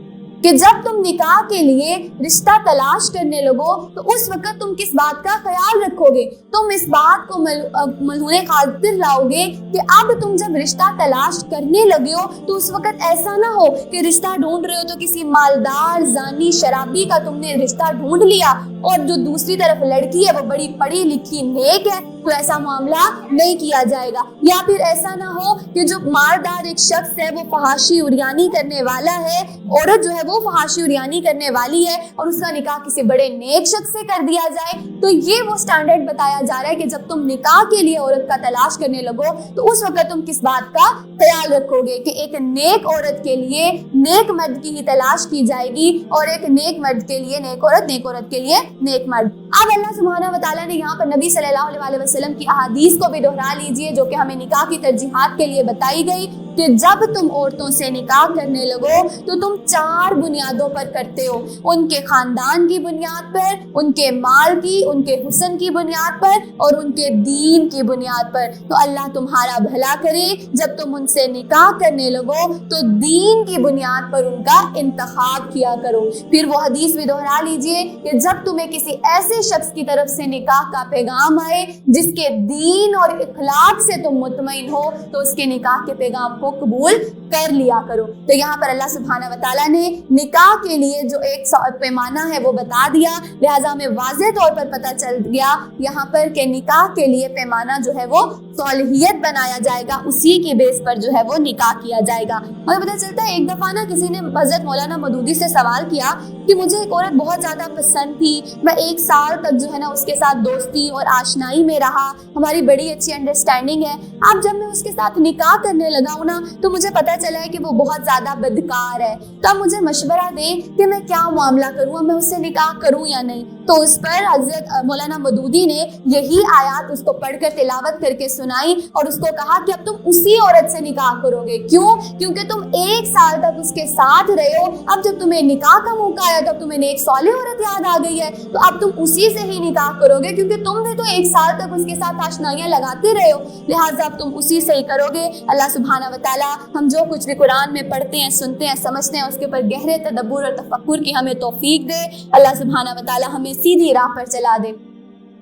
کہ جب تم نکاح کے لیے رشتہ تلاش کرنے لگو تو اس وقت تم کس بات کا خیال رکھو گے؟ تم اس بات کو ملحوظ خاطر لاؤ گے کہ اب تم جب رشتہ تلاش کرنے لگے ہو تو اس وقت ایسا نہ ہو کہ رشتہ ڈھونڈ رہے ہو تو کسی مالدار زانی شرابی کا تم نے رشتہ ڈھونڈ لیا اور جو دوسری طرف لڑکی ہے وہ بڑی پڑھی لکھی نیک ہے، تو ایسا معاملہ نہیں کیا جائے گا۔ یا پھر ایسا نہ ہو کہ جو مالدار ایک شخص ہے وہ فحاشی عریانی کرنے والا ہے، عورت جو ہے وہ فحاشی عریانی کرنے والی ہے اور اس کا نکاح کسی بڑے نیک شخص سے کر دیا جائے، تو یہ وہ سٹینڈرڈ بتایا جا رہا ہے کہ جب تم نکاح کے لیے عورت کا تلاش کرنے لگو تو اس وقت تم کس بات کا خیال رکھو گے کہ ایک نیک عورت کے لیے نیک مرد کی ہی تلاش کی جائے گی، اور ایک نیک مرد کے لیے نیک عورت کے لیے نیک مرد۔ اب اللہ سبحانہ و تعالیٰ نے یہاں پر نبی صلی اللہ علیہ وسلم کی احادیث کو بھی دہرا لیجئے جو کہ ہمیں نکاح کی ترجیحات کے لیے بتائی گئی کہ جب تم عورتوں سے نکاح کرنے لگو تو تم 4 بنیادوں پر کرتے ہو، ان کے خاندان کی بنیاد پر، ان کے مال کی، ان کے حسن کی بنیاد پر اور ان کے دین کی بنیاد پر۔ تو اللہ تمہارا بھلا کرے، جب تم ان سے نکاح کرنے لگو تو دین کی بنیاد پر ان کا انتخاب کیا کرو۔ پھر وہ حدیث بھی دہرا لیجئے کہ جب تمہیں کسی ایسے شخص کی طرف سے نکاح کا پیغام آئے جس کے دین اور اخلاق سے تم مطمئن ہو تو اس کے نکاح کے پیغام کو قبول کر لیا کرو۔ تو یہاں پر اللہ سبحانہ و تعالیٰ نے نکاح کے لیے جو ایک پیمانہ ہے وہ بتا دیا، لہٰذا ہمیں واضح طور پر پتہ چل گیا یہاں پر کہ نکاح کے لیے پیمانہ جو ہے وہ صالحیت بنایا جائے گا، اسی کی بیس پر جو ہے وہ نکاح کیا جائے گا۔ ہمیں پتہ چلتا ہے ایک دفعہ نا کسی نے حضرت مولانا مودودی سے سوال کیا کہ مجھے ایک عورت بہت زیادہ پسند تھی، میں 1 سال تک جو ہے نا اس کے ساتھ دوستی اور آشنائی میں رہا، ہماری بڑی اچھی انڈرسٹینڈنگ ہے، اب جب میں اس کے ساتھ نکاح کرنے لگا ہوں نا تو مجھے پتہ چلا ہے کہ وہ بہت زیادہ بدکار ہے، تو اب مجھے مشورہ دیں کہ میں کیا معاملہ کروں، میں اس سے نکاح کروں یا نہیں۔ تو اس پر حضرت مولانا مودودی نے یہی آیات اس کو پڑھ کر تلاوت کر کے سنائی اور اس کو کہا کہ اب تم اسی عورت سے نکاح کرو گے۔ کیوں؟ کیونکہ تم 1 سال تک اس کے ساتھ رہے ہو، اب جب تمہیں نکاح کا موقع آیا تو تمہیں ایک صالح عورت یاد آ گئی ہے، تو اب تم اسی سے ہی نکاح کرو گے کیونکہ تم بھی تو 1 سال تک اس کے ساتھ آشنائیاں لگاتے رہے ہو، لہٰذا اب تم اسی سے ہی کرو گے۔ اللہ سبحانہ و تعالیٰ ہم جو کچھ بھی قرآن میں پڑھتے ہیں، سنتے ہیں، سمجھتے ہیں، اس کے اوپر گہرے تدبر اور تفکر کی ہمیں توفیق دے۔ اللہ سبحانہ و تعالیٰ ہمیں سیدھی راہ پر چلا دے۔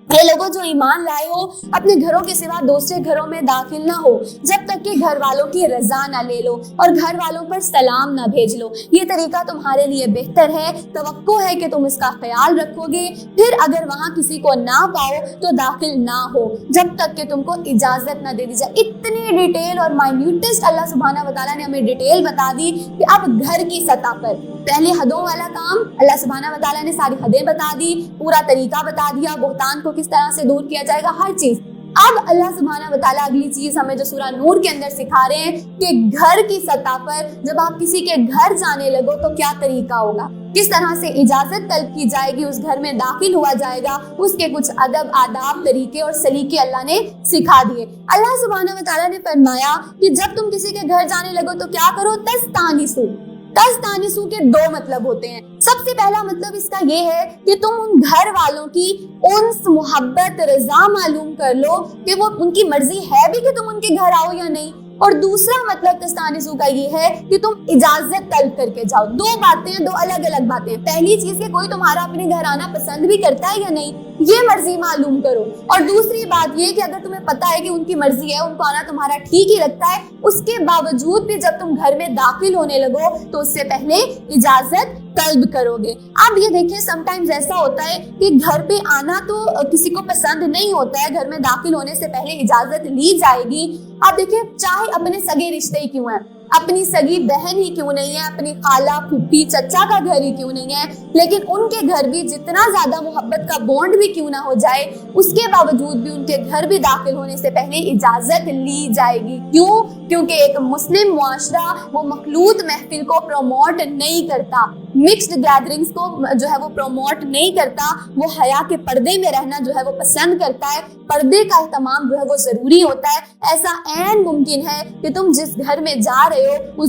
اے لوگوں جو ایمان لائے ہو، اپنے گھروں کے سوا دوسرے گھروں میں داخل نہ ہو جب تک کہ گھر والوں کی رضا نہ لے لو اور گھر والوں پر سلام نہ بھیج لو۔ یہ طریقہ تمہارے لیے بہتر ہے، توقع ہے کہ تم اس کا خیال رکھو گے۔ پھر اگر وہاں کسی کو نہ پاؤ تو داخل نہ ہو جب تک کہ تم کو اجازت نہ دے دی جائے۔ اتنی ڈیٹیل اور مائنیوٹسٹ اللہ سبحانہ و تعالیٰ نے ہمیں ڈیٹیل بتا دی کہ اب گھر کی سطح پر پہلے حدوں والا کام اللہ سبحانہ و تعالیٰ نے ساری حدیں بتا دی، پورا طریقہ بتا دیا، بہتان کو کس طرح سے دور کیا جائے گا، ہر چیز۔ اب اللہ سبحانہ و تعالیٰ اگلی چیز ہمیں جو سورہ نور کے اندر سکھا رہے ہیں کہ گھر کی سطح پر جب آپ کسی کے گھر جانے لگو تو کیا طریقہ ہوگا، کس طرح سے اجازت طلب کی جائے گی، اس گھر میں داخل ہوا جائے گا، اس کے کچھ ادب، آداب، طریقے اور سلیقے اللہ نے سکھا دیے۔ اللہ سبحانہ و تعالیٰ نے فرمایا کہ جب تم کسی کے گھر جانے لگو تو کیا کرو، تستانسو۔ تستانسو کے 2 مطلب ہوتے ہیں۔ سب سے پہلا مطلب اس کا یہ ہے کہ تم ان گھر والوں کی انس، محبت، رضا معلوم کر لو کہ وہ ان کی مرضی ہے بھی کہ تم ان کے گھر آؤ یا نہیں۔ اور دوسرا مطلب تستانسو کا یہ ہے کہ تم اجازت طلب کر کے جاؤ۔ 2 باتیں، 2 الگ الگ باتیں۔ پہلی چیز کہ کوئی تمہارا اپنے گھر آنا پسند بھی کرتا ہے یا نہیں، یہ مرضی معلوم کرو۔ اور دوسری بات یہ کہ اگر تمہیں پتا ہے کہ ان کی مرضی ہے، ان کو آنا تمہارا ٹھیک ہی لگتا ہے، اس کے باوجود بھی جب تم گھر میں داخل ہونے لگو تو اس سے پہلے اجازت طلب کرو گے۔ اب یہ دیکھیں سم ٹائمز ایسا ہوتا ہے کہ گھر پہ آنا تو کسی کو پسند نہیں ہوتا ہے، گھر میں داخل ہونے سے پہلے اجازت لی جائے گی۔ اب دیکھیں چاہے اپنے سگے رشتے ہی کیوں ہیں، اپنی سگی بہن ہی کیوں نہیں ہے، اپنی خالہ، پھوپھی، چچا کا گھر ہی کیوں نہیں ہے، لیکن ان کے گھر بھی جتنا زیادہ محبت کا بونڈ بھی کیوں نہ ہو جائے، اس کے باوجود بھی ان کے گھر بھی داخل ہونے سے پہلے اجازت لی جائے گی۔ کیوں؟ کیونکہ ایک مسلم معاشرہ وہ مخلوط محفل کو پروموٹ نہیں کرتا، مکسڈ گیدرنگز کو جو ہے وہ پروموٹ نہیں کرتا، وہ حیا کے پردے میں رہنا جو ہے وہ پسند کرتا ہے، پردے کا اہتمام جو ہے وہ ضروری ہوتا ہے۔ ایسا عین ممکن ہے کہ تم جس گھر میں جا رہے آئے ہو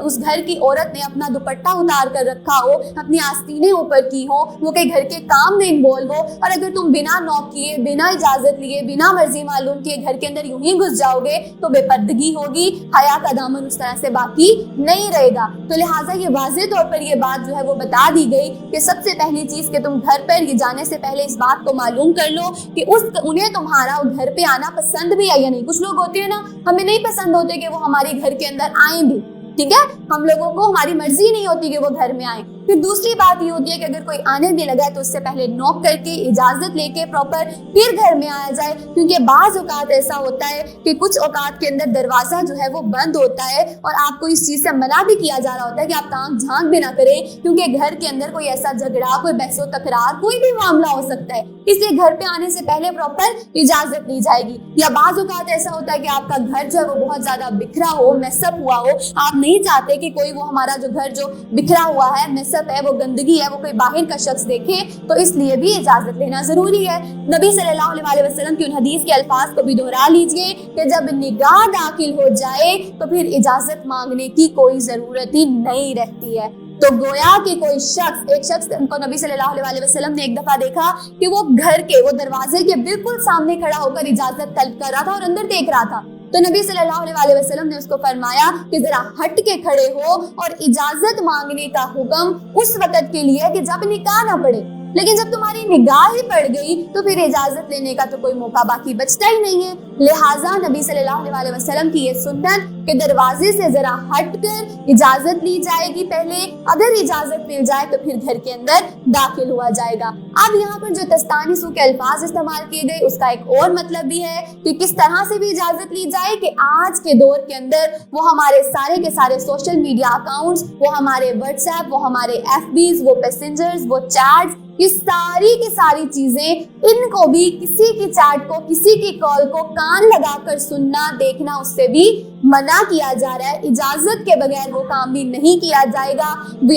اس گھر کی عورت نے اپنا دوپٹہ اتار کر رکھا ہو, اپنی آستینیں اوپر کی ہو, وہ کئی گھر کے کام میں انوالو ہو, اور اگر تم بنا نوک کیے, بنا اجازت لیے, بنا مرضی معلوم کیے گھر کے اندر یوں ہی گھس جاؤ گے تو بے پردگی ہوگی, حیا کا دامن اس طرح سے باقی نہیں رہے گا. تو لہٰذا یہ واضح طور پر یہ بات جو ہے وہ بتا دی گئی کہ سب سے پہلی چیز کہ تم گھر پر یہ جانے سے پہلے اس بات کو معلوم کر لو کہ انہیں تمہارا گھر پہ آنا پسند بھی ہے یا نہیں. کچھ لوگ ہوتے ہیں نا, ہمیں نہیں پسند ہوتے کہ وہ ہمارے گھر کے اندر آئیں بھی, ٹھیک ہے, ہم لوگوں کو ہماری مرضی نہیں ہوتی کہ وہ گھر میں آئیں. پھر دوسری بات یہ ہوتی ہے کہ اگر کوئی آنے بھی لگا ہے تو اس سے پہلے نوک کر کے اجازت لے کے پراپر پھر گھر میں آیا جائے, کیونکہ بعض اوقات ایسا ہوتا ہے کہ کچھ اوقات کے اندر دروازہ جو ہے وہ بند ہوتا ہے اور آپ کو اس چیز سے منع بھی کیا جا رہا ہوتا ہے کہ آپ آنکھ جھانک بھی نہ کریں, کیونکہ گھر کے اندر کوئی ایسا جھگڑا, کوئی بحث و تکرار, کوئی بھی معاملہ ہو سکتا ہے, اس لیے گھر پہ آنے سے پہلے پراپر اجازت لی جائے گی. یا بعض اوقات ایسا ہوتا ہے کہ آپ کا گھر جو ہے وہ بہت زیادہ بکھرا ہو, میس اپ ہوا ہو, آپ نہیں چاہتے کہ کوئی وہ ہمارا جو گھر جو بکھرا ہوا ہے, میس اپ ہے, وہ گندگی ہے, وہ کوئی باہر کا شخص دیکھے, تو اس لیے بھی اجازت لینا ضروری ہے. نبی صلی اللہ علیہ وسلم کی ان حدیث کے الفاظ کو بھی دہرا لیجئے کہ جب نگاہ داخل ہو جائے تو پھر اجازت مانگنے کی کوئی ضرورت ہی نہیں رہتی ہے. تو گویا کہ کوئی ایک شخص کو نبی صلی اللہ علیہ وسلم نے ایک دفعہ دیکھا کہ وہ گھر کے وہ دروازے کے بالکل سامنے کھڑا ہو کر اجازت طلب کر رہا تھا اور اندر دیکھ رہا تھا. تو نبی صلی اللہ علیہ وسلم نے اس کو فرمایا کہ ذرا ہٹ کے کھڑے ہو, اور اجازت مانگنے کا حکم اس وقت کے لیے کہ جب نکاح نہ پڑے, لیکن جب تمہاری نگاہ ہی پڑ گئی تو پھر اجازت لینے کا تو کوئی موقع باقی بچتا ہی نہیں ہے. لہٰذا نبی صلی اللہ علیہ وسلم کی یہ سنت کہ دروازے سے ذرا ہٹ کر اجازت لی جائے گی پہلے, اگر اجازت مل جائے تو پھر گھر کے اندر داخل ہوا جائے گا. اب یہاں پر جو تستانسوا کے الفاظ استعمال کیے گئے اس کا ایک اور مطلب بھی ہے کہ کس طرح سے بھی اجازت لی جائے کہ آج کے دور کے اندر وہ ہمارے سارے کے سارے سوشل میڈیا اکاؤنٹس, وہ ہمارے واٹس ایپ, وہ ہمارے ایف بیز, وہ پیسنجرز, وہ چیٹس, یہ ساری کی ساری چیزیں, ان کو بھی کسی کی چیٹ کو, کسی کی کال کو کان لگا کر سننا, دیکھنا, اس سے بھی منع کیا جا رہا ہے. اجازت کے بغیر وہ کام بھی نہیں کیا جائے گا.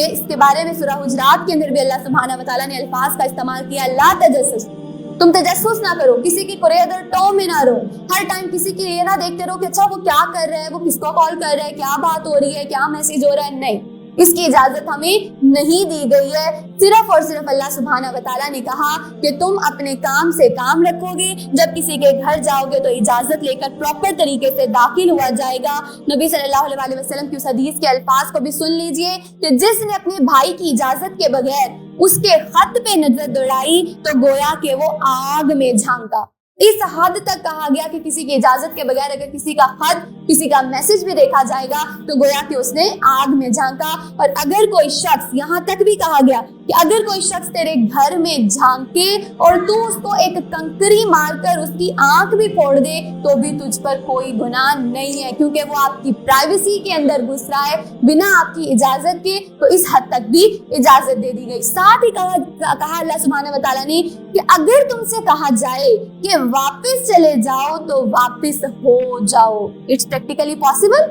اس کے بارے میں سورہ حجرات کے اندر بھی اللہ سبحانہ و تعالیٰ نے الفاظ کا استعمال کیا, لا تجسس, تم تجسس نہ کرو, کسی کی قریدر ٹو میں نہ رہو, ہر ٹائم کسی کی یہ نہ دیکھتے رہو کہ اچھا وہ کیا کر رہا ہے, وہ کس کو کال کر رہا ہے, کیا بات ہو رہی ہے, کیا میسج ہو رہا ہے. نہیں, اس کی اجازت ہمیں نہیں دی گئی ہے. صرف اور صرف اللہ سبحانہ و تعالیٰ نے کہا کہ تم اپنے کام سے کام رکھو گے, جب کسی کے گھر جاؤ گے تو اجازت لے کر پراپر طریقے سے داخل ہوا جائے گا. نبی صلی اللہ علیہ وسلم کی اس حدیث کے الفاظ کو بھی سن لیجئے کہ جس نے اپنے بھائی کی اجازت کے بغیر اس کے خط پہ نظر دوڑائی تو گویا کہ وہ آگ میں جھانکا. اس حد تک کہا گیا کہ کسی کی اجازت کے بغیر اگر کسی کا خط, کسی کا میسج بھی دیکھا جائے گا تو گویا کہ اس نے آگ میں جھانکا. اور اگر کوئی شخص, یہاں تک بھی کہا گیا کہ اگر کوئی شخص تیرے گھر میں جھانکے اور تو اس کو ایک کنکری مار کر اس کی آنکھ بھی پھوڑ دے تو بھی تجھ پر کوئی گناہ نہیں ہے, کیونکہ وہ آپ کی پرائیویسی کے اندر گھس رہا ہے بنا آپ کی اجازت کے. تو اس حد تک بھی اجازت دے دی گئی. ساتھ ہی کہا اللہ سبحانہ و تعالیٰ نے کہ اگر تم سے کہا جائے کہ واپس چلے جاؤ تو واپس ہو جاؤ. It's practically possible.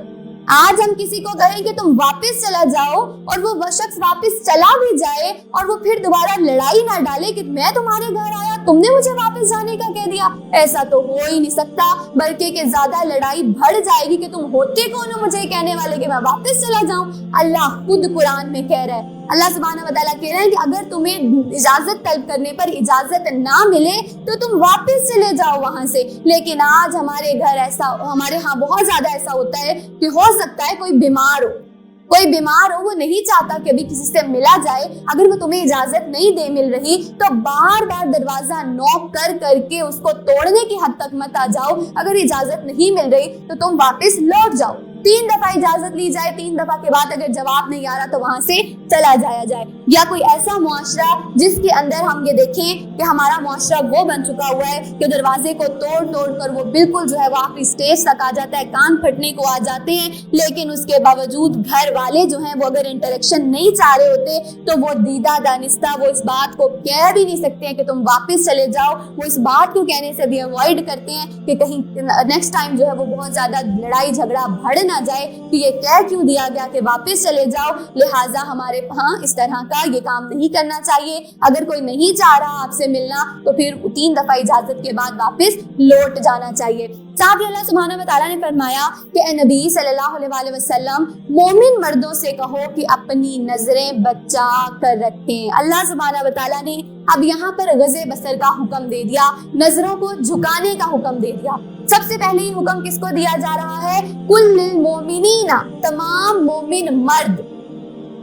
آج ہم کسی کو کہیں کہ تم واپس چلا جاؤ اور وہ شخص واپس چلا بھی جائے اور وہ پھر دوبارہ لڑائی نہ ڈالے کہ میں تمہارے گھر آیا, تم نے مجھے واپس جانے کا کہہ دیا, ایسا تو ہو ہی نہیں سکتا, بلکہ کہ زیادہ لڑائی بڑھ جائے گی کہ تم ہوتے کون ہو مجھے کہنے والے کہ میں واپس چلا جاؤں. اللہ خود قرآن میں کہہ رہا ہے, اللہ سبحانہ و تعالیٰ کہہ رہے ہیں کہ اگر تمہیں اجازت طلب کرنے پر اجازت نہ ملے تو تم واپس چلے جاؤ وہاں سے. لیکن آج ہمارے گھر ایسا, ہمارے ہاں بہت زیادہ ایسا ہوتا ہے کہ ہو سکتا ہے کوئی بیمار ہو, وہ نہیں چاہتا کہ ابھی کسی سے ملا جائے. اگر وہ تمہیں اجازت نہیں مل رہی تو بار بار دروازہ نوک کر کے اس کو توڑنے کی حد تک مت آ جاؤ. اگر اجازت نہیں مل رہی تو تم واپس لوٹ جاؤ. 3 دفعہ اجازت لی جائے, 3 دفعہ کے بعد اگر جواب نہیں آ رہا تو وہاں سے چلا جایا جائے. یا کوئی ایسا معاشرہ جس کے اندر ہم یہ دیکھیں کہ ہمارا معاشرہ وہ بن چکا ہوا ہے کہ دروازے کو توڑ کر وہ بالکل جو ہے وہ آپ اسٹیج تک آ جاتا ہے, کان پھٹنے کو آ جاتے ہیں, لیکن اس کے باوجود گھر والے جو ہیں وہ اگر انٹریکشن نہیں چاہ رہے ہوتے تو وہ دیدہ دانستہ وہ اس بات کو کہہ بھی نہیں سکتے ہیں کہ تم واپس چلے جاؤ. وہ اس بات کو کہنے سے بھی اوائڈ کرتے ہیں کہ کہیں نیکسٹ ٹائم جو ہے وہ بہت زیادہ لڑائی جھگڑا بڑھ نہ جائے کہ یہ کہہ کیوں دیا گیا کہ واپس چلے جاؤ، لہٰذا ہمارے ہاں اس طرح کا یہ کام نہیں کرنا چاہیے۔ اگر کوئی نہیں چاہ رہا آپ سے ملنا تو پھر 3 دفعہ اجازت کے بعد واپس لوٹ جانا چاہیے۔ ساتھ ہی اللہ سبحانہ و تعالیٰ نے فرمایا کہ اے نبی صلی اللہ علیہ وسلم مومن مردوں سے کہو کہ اپنی نظریں بچا کر رکھیں۔ اللہ سبحانہ و تعالیٰ نے اب یہاں پر غض بصر کا حکم دے دیا، نظروں کو جھکانے کا حکم دے دیا۔ سب سے پہلے یہ حکم کس کو دیا جا رہا ہے؟ کل للمؤمنین، تمام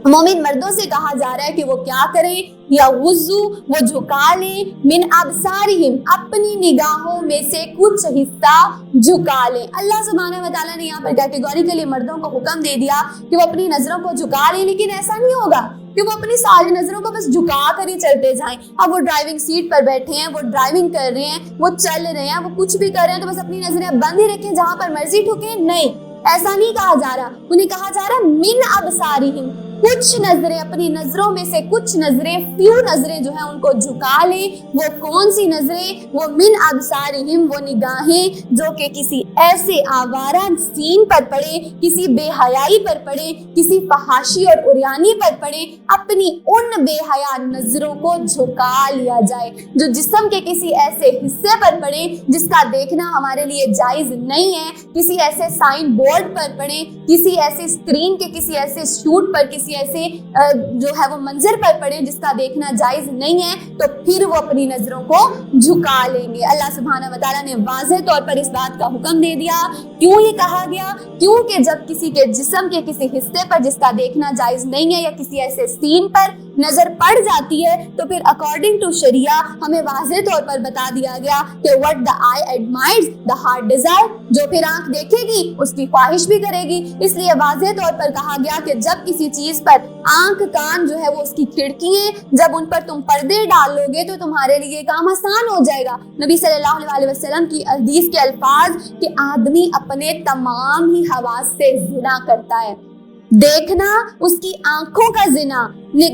مومن مردوں سے کہا جا رہا ہے کہ وہ کیا کریں؟ یغضوا، وہ جھکا لیں، من ابصارہم، اپنی نگاہوں میں سے کچھ حصہ جھکا لیں۔ اللہ سبحانہ و تعالیٰ نے یہاں پر کیٹیگوریکلی مردوں کو حکم دے دیا کہ وہ اپنی نظروں کو جھکا لیں، لیکن ایسا نہیں ہوگا کہ وہ اپنی ساری نظروں کو بس جھکا کر ہی چلتے جائیں۔ اب وہ ڈرائیونگ سیٹ پر بیٹھے ہیں، وہ ڈرائیونگ کر رہے ہیں، وہ چل رہے ہیں، وہ کچھ بھی کر رہے ہیں تو بس اپنی نظریں بند ہی رکھیں، جہاں پر مرضی ٹھکیں؟ نہیں، ایسا نہیں کہا جا رہا۔ انہیں کہا جا رہا من ابصارہم، کچھ نظریں، اپنی نظروں میں سے کچھ نظریں، فیو نظریں جو ہیں ان کو جھکا لیں۔ وہ کون سی نظریں؟ وہ من ابصارہم، وہ نگاہیں جو کہ کسی ایسے آوارہ سین پر پڑے، کسی بے حیائی پر پڑے، کسی فحاشی اور عریانی پر پڑے، اپنی ان بے حیا نظروں کو جھکا لیا جائے جو جسم کے کسی ایسے حصے پر پڑے جس کا دیکھنا ہمارے لیے جائز نہیں ہے، کسی ایسے سائن بورڈ پر پڑے، کسی ایسے اسکرین کے کسی ایسے شوٹ پر، کسی ایسے جو ہے وہ منظر پر پڑے جس کا دیکھنا جائز نہیں ہے، تو پھر وہ اپنی نظروں کو جھکا لیں گے۔ اللہ سبحانہ و تعالیٰ نے واضح طور پر اس بات کا حکم دے دیا۔ کیوں یہ کہا گیا؟ کیونکہ جب کسی کے جسم کے کسی حصے پر جس کا دیکھنا جائز نہیں ہے یا کسی ایسے سین پر نظر پڑ جاتی ہے تو پھر اکارڈنگ ٹو شریعہ ہمیں واضح طور پر بتا دیا گیا کہ what the eye admires the heart desire، جو پھر آنکھ دیکھے گی اس کی خواہش بھی کرے گی۔ اس لیے واضح طور پر کہا گیا کہ جب کسی چیز پر آنکھ کان جو ہے وہ اس کی کھڑکی ہیں، جب ان پر تم پردے ڈال لو گے تو تمہارے لیے کام آسان ہو جائے گا۔ نبی صلی اللہ علیہ وسلم کی حدیث کے الفاظ کہ آدمی اپنے تمام ہی حواس سے زنا کرتا ہے، دیکھنا اس کی آنکھوں کا زنا،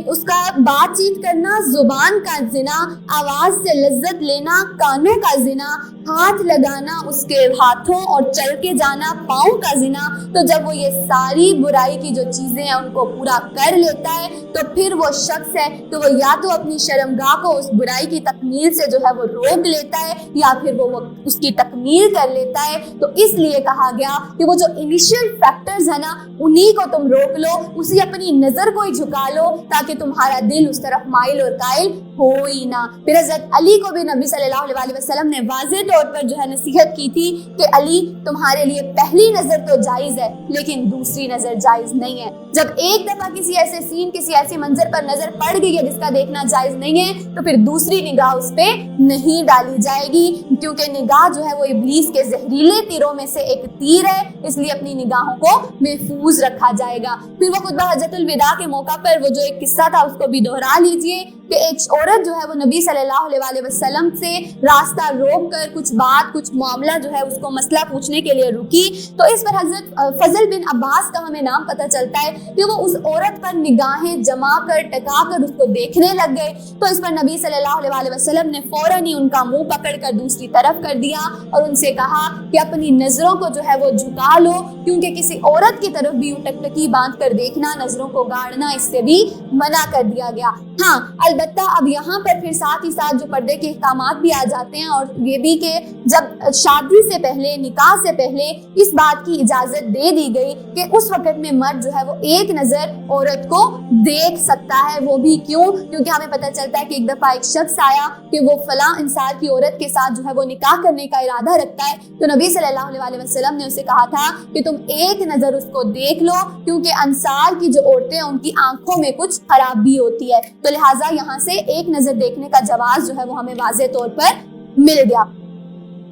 اس کا بات چیت کرنا زبان کا زنا، آواز سے لذت لینا کانوں کا زنا، ہاتھ لگانا اس کے ہاتھوں اور چل کے جانا پاؤں کا زنا۔ تو جب وہ یہ ساری برائی کی جو چیزیں ہیں ان کو پورا کر لیتا ہے تو پھر وہ شخص ہے تو وہ یا تو اپنی شرمگاہ کو اس برائی کی تکمیل سے جو ہے وہ روک لیتا ہے یا پھر وہ اس کی تکمیل کر لیتا ہے۔ تو اس لیے کہا گیا کہ وہ جو انیشیل فیکٹرز ہیں نا انہی کو تم روک لو، اسی اپنی نظر کو ہی جھکا لو تاکہ تمہارا دل اس طرف مائل اور قائل ہو ہی نہ۔ پھر حضرت علی کو بھی نبی صلی اللہ علیہ وسلم نے واضح طور پر جو ہے نصیحت کی تھی کہ علی تمہارے لیے پہلی نظر تو جائز ہے لیکن دوسری نظر جائز نہیں ہے۔ جب ایک دفعہ کسی ایسے سین، کسی ایسے منظر پر نظر پڑ گئی ہے جس کا دیکھنا جائز نہیں ہے تو پھر دوسری نگاہ اس پہ نہیں ڈالی جائے گی، کیونکہ نگاہ جو ہے وہ ابلیس کے زہریلے تیروں میں سے ایک تیر ہے، اس لیے اپنی نگاہوں کو محفوظ رکھا جائے گا۔ پھر وہ خطبہ حجۃ الوداع کے موقع پر وہ جو ایک قصہ تھا اس کو بھی دہرا لیجئے کہ ایک عورت جو ہے وہ نبی صلی اللہ علیہ وسلم سے راستہ روک کر کچھ بات، کچھ معاملہ جو ہے اس کو مسئلہ پوچھنے کے لیے رکی، تو اس پر حضرت فضل بن عباس کا ہمیں نام پتہ چلتا ہے کہ وہ اس عورت پر نگاہیں جما کر ٹکا کر اس کو دیکھنے لگ گئے۔ تو اس پر نبی صلی اللہ علیہ وسلم نے فوراً ہی ان کا منہ پکڑ کر دوسری طرف کر دیا اور ان سے کہا کہ اپنی نظروں کو جو ہے وہ جھکا لو، کیونکہ کسی عورت کی طرف بھی ٹکٹکی باندھ کر دیکھنا، نظروں کو گاڑنا، اس سے بھی منع کر دیا گیا۔ ہاں البتہ اب یہاں پر پھر ساتھ ہی ساتھ جو پردے کے احکامات بھی آ جاتے ہیں، اور یہ بھی کہ جب شادی سے پہلے، نکاح سے پہلے اس بات کی اجازت دے دی گئی کہ اس وقت میں مرد جو ہے وہ ایک نظر عورت کو دیکھ سکتا ہے۔ وہ بھی کیوں؟ کیونکہ ہمیں پتہ چلتا ہے کہ ایک دفعہ ایک شخص آیا کہ وہ فلاں انصار کی عورت کے ساتھ جو ہے وہ نکاح کرنے کا ارادہ رکھتا ہے، تو نبی صلی اللہ علیہ وسلم نے اسے کہا تھا کہ تم ایک نظر اس کو دیکھ لو، کیونکہ انصار کی جو عورتیں ان کی آنکھوں میں کچھ خرابی ہوتی ہے، تو لہٰذا یہاں سے ایک نظر دیکھنے کا جواز جو ہے وہ ہمیں واضح طور پر مل گیا۔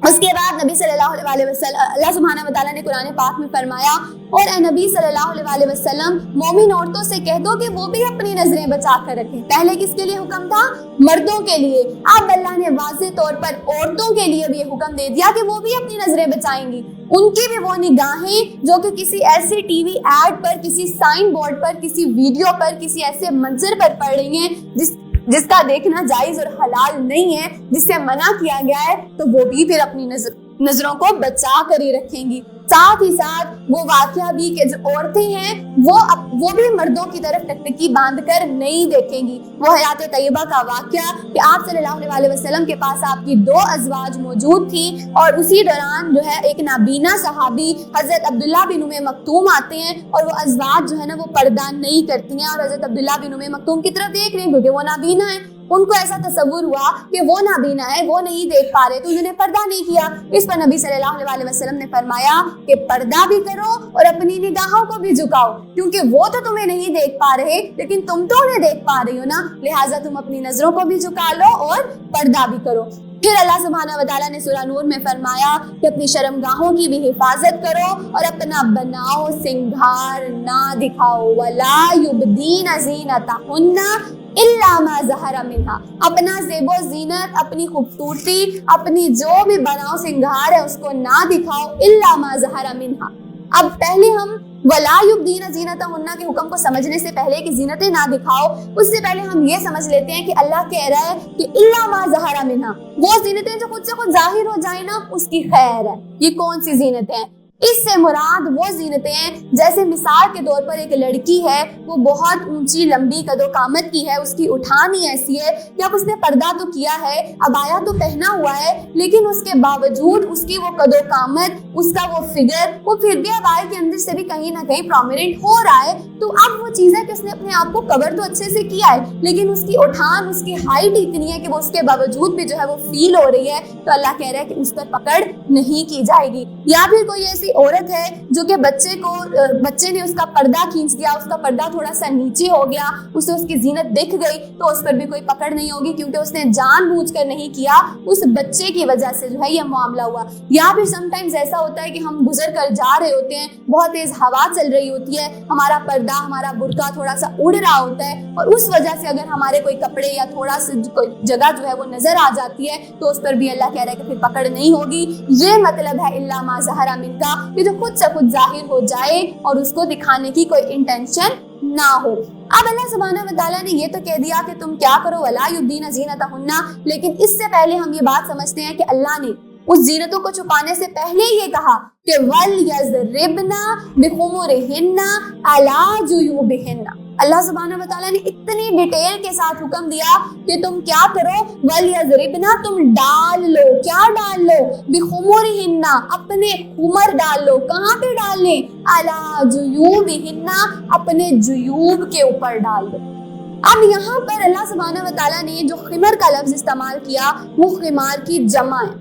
اس کے بعد نبی صلی اللہ علیہ وسلم، اللہ سبحانہ و تعالیٰ نے قرآن پاک میں فرمایا اور اے نبی صلی اللہ علیہ وسلم مومن عورتوں سے کہہ دو کہ وہ بھی اپنی نظریں بچا کر رکھیں۔ پہلے کس کے لیے حکم تھا؟ مردوں کے لیے۔ اب اللہ نے واضح طور پر عورتوں کے لیے بھی یہ حکم دے دیا کہ وہ بھی اپنی نظریں بچائیں گی۔ ان کی بھی وہ نگاہیں جو کہ کسی ایسے ٹی وی ایڈ پر، کسی سائن بورڈ پر، کسی ویڈیو پر، کسی ایسے منظر پر پڑ رہی ہیں جس کا دیکھنا جائز اور حلال نہیں ہے، جس سے منع کیا گیا ہے، تو وہ بھی پھر اپنی نظروں کو بچا کر ہی رکھیں گی۔ ساتھ ہی ساتھ وہ واقعہ بھی کہ جو عورتیں ہیں وہ بھی مردوں کی طرف ٹکٹکی باندھ کر نہیں دیکھیں گی. وہ حیات طیبہ کا واقعہ کہ آپ صلی اللہ علیہ وسلم کے پاس آپ کی 2 ازواج موجود تھی اور اسی دوران جو ہے ایک نابینا صحابی حضرت عبداللہ بن ام مکتوم آتے ہیں اور وہ ازواج جو ہے نا وہ پردہ نہیں کرتی ہیں اور حضرت عبداللہ بن ام مکتوم کی طرف دیکھ رہے ہیں کیونکہ وہ نابینا ہے. ان کو ایسا تصور ہوا کہ وہ نابینا ہے, وہ نہیں دیکھ پا رہے, تو انہوں نے پردہ نہیں کیا. اس پر نبی صلی اللہ علیہ وسلم نے فرمایا کہ پردہ بھی کرو اور اپنی نگاہوں کو بھی جھکاؤ, کیونکہ وہ تو تمہیں نہیں دیکھ پا رہے لیکن تم تو انہیں دیکھ پا رہی ہو نا, لہٰذا تم اپنی نظروں کو بھی جھکا لو اور پردہ بھی کرو. پھر اللہ سبحانہ و تعالیٰ نے سورہ نور میں فرمایا کہ اپنی شرمگاہوں کی بھی حفاظت کرو اور اپنا بناؤ سنگھار نہ دکھاؤ. وَلَا يُبْدِينَ زِينَتَهُنَّ إِلَّا مَا ظَهَرَ مِنْهَا, اپنا زیب و زینت, اپنی خوبصورتی, اپنی جو بھی بناؤ سنگھار ہے اس کو نہ دکھاؤ. إِلَّا مَا ظَهَرَ مِنْهَا. اب پہلے ہم وَلَا يُبْدِينَ زِينَتَهُنَّ کے حکم کو سمجھنے سے پہلے کہ زینتیں نہ دکھاؤ, اس سے پہلے ہم یہ سمجھ لیتے ہیں کہ اللہ کہہ رہا ہے کہ إِلَّا مَا ظَهَرَ مِنْهَا, وہ زینتیں جو خود سے خود ظاہر ہو جائیں نا اس کی خیر ہے. یہ کون سی زینتیں ہیں؟ اس سے مراد وہ زینتیں ہیں جیسے مثال کے طور پر ایک لڑکی ہے, وہ بہت اونچی لمبی قد و قامت کی ہے, اس کی اٹھانی ایسی ہے کہ اب اس نے پردہ تو کیا ہے, عبایا تو پہنا ہوا ہے, لیکن اس کے باوجود اس کی وہ قد و قامت, اس کا وہ فگر, وہ پھر بھی عبایا کے اندر سے بھی کہیں نہ کہیں پرومیننٹ ہو رہا ہے. تو اب وہ چیز ہے کہ اس نے اپنے آپ کو کور تو اچھے سے کیا ہے, لیکن اس کی اٹھان, اس کی ہائٹ اتنی ہے کہ وہ اس کے باوجود بھی جو ہے وہ فیل ہو رہی ہے. تو اللہ کہہ رہا ہے کہ اس پر پکڑ نہیں کی جائے گی. یا پھر کوئی ایسی عورت ہے جو کہ بچے نے اس کا پردہ کھینچ دیا, اس کا پردہ تھوڑا سا نیچے ہو گیا, اسے اس کی زینت دکھ گئی, تو اس پر بھی کوئی پکڑ نہیں ہوگی کیونکہ اس نے جان بوجھ کر نہیں کیا, اس بچے کی وجہ سے جو ہے یہ معاملہ ہوا. یا پھر سم ٹائمز ایسا ہوتا ہے کہ ہم گزر کر جا رہے ہوتے ہیں, بہت تیز ہوا چل رہی ہوتی ہے, ہمارا پردہ, ہمارا برقع تھوڑا سا اڑ رہا ہوتا ہے, اور اس وجہ سے اگر ہمارے کوئی کپڑے یا تھوڑا سا کوئی جگہ جو ہے وہ نظر آ جاتی ہے تو اس پر بھی اللہ کہہ رہا ہے کہ پھر پکڑ نہیں ہوگی. یہ مطلب ہے إِلَّا مَا ظَهَرَ مِنْكَ, کہ جو خود سے خود ظاہر ہو جائے اور اس کو دکھانے کی کوئی انٹینشن نہ ہو. اب اللہ سبحانہ و تعالیٰ نے یہ تو کہہ دیا کہ تم کیا کرو وَلَا يُبْدِينَ زِينَتَهُنَّ, لیکن اس سے پہلے ہم یہ بات سمجھتے ہیں کہ اللہ نے اس زینتوں کو چھپانے سے پہلے یہ کہا کہ وَلْيَضْرِبْنَ بِخُمُرِهِنَّ عَلَى جُيُوبِهِنَّ. اللہ سبحانہ و تعالیٰ نے اتنی ڈیٹیل کے ساتھ حکم دیا کہ تم کیا کرو, وَلْيَضْرِبْنَ, تم ڈال لو. کیا ڈال لو؟ بِخُمُرِهِنَّ, اپنے خمر ڈال لو. کہاں پہ ڈالنے؟ عَلَى جُيُوبِهِنَّ, اپنے جیوب کے اوپر ڈال دو. اب یہاں پر اللہ سبحانہ و تعالیٰ نے جو خمر کا لفظ استعمال کیا وہ خمار کی جمع ہے,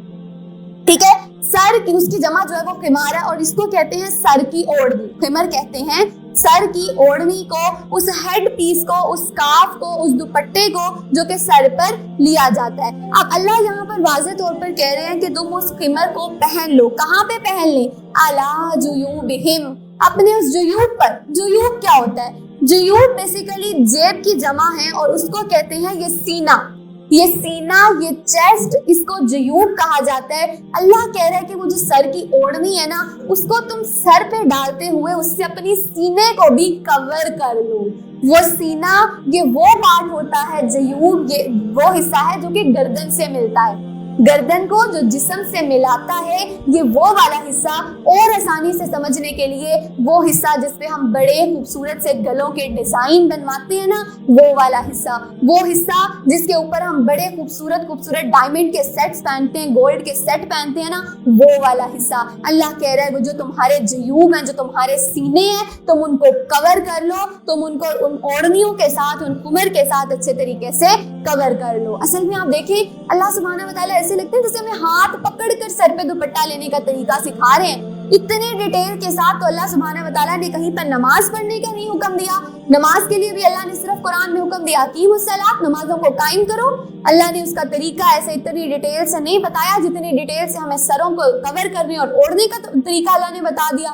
ٹھیک ہے. سر کی, اس کی جمع جو ہے وہ خمار ہے, اور اس کو کہتے ہیں سر کی اوڑھنی. خمر کہتے ہیں سر کی اوڑھنی کو, اس ہیڈ پیس کو, اس کاف کو, اس دوپٹے کو جو کہ سر پر لیا جاتا ہے. اب اللہ یہاں پر واضح طور پر کہہ رہے ہیں کہ تم اس خمر کو پہن لو. کہاں پہ پہن لیں؟ عَلَى جُيُوبِهِمْ, اپنے اس جیوب پر. جیوب کیا ہوتا ہے؟ جیوب بیسیکلی جیب کی جمع ہے, اور اس کو کہتے ہیں یہ سینہ. یہ سینہ, یہ چیسٹ, اس کو جیوب کہا جاتا ہے. اللہ کہہ رہا ہے کہ وہ جو سر کی اوڑھنی ہے نا, اس کو تم سر پہ ڈالتے ہوئے اس سے اپنی سینے کو بھی کور کر لو. وہ سینہ, یہ وہ پارٹ ہوتا ہے جیوب, یہ وہ حصہ ہے جو کہ گردن سے ملتا ہے. گردن کو جو جسم سے ملاتا ہے, یہ وہ والا حصہ. اور آسانی سے سمجھنے کے لیے وہ حصہ جس پہ ہم بڑے خوبصورت سے گلوں کے ڈیزائن بنواتے ہیں نا, وہ والا حصہ. وہ حصہ جس کے اوپر ہم بڑے خوبصورت ڈائمنڈ کے سیٹس پہنتے ہیں, گولڈ کے سیٹ پہنتے ہیں نا, وہ والا حصہ. اللہ کہہ رہا ہے وہ جو تمہارے جیوب ہیں, جو تمہارے سینے ہیں, تم ان کو کور کر لو. تم ان کو ان اوڑھنیوں کے ساتھ, ان خمر کے ساتھ اچھے طریقے سے کور کر لو. اصل میں آپ دیکھیں اللہ سبحانہ و تعالیٰ ایسے لگتے ہیں جیسے ہمیں ہاتھ پکڑ کر سر پہ دوپٹہ لینے کا طریقہ سکھا رہے ہیں, اتنی ڈیٹیل کے ساتھ. تو اللہ سبحانہ و تعالیٰ نے کہیں پر نماز پڑھنے کا نہیں حکم دیا. نماز کے لیے بھی اللہ نے صرف قرآن میں حکم دیا اقیموا الصلاۃ, نمازوں کو قائم کرو. اللہ نے اس کا طریقہ ایسے اتنی ڈیٹیل سے نہیں بتایا جتنی ڈیٹیل سے ہمیں سروں کو کور کرنے اور اوڑھنے کا طریقہ اللہ نے بتا دیا.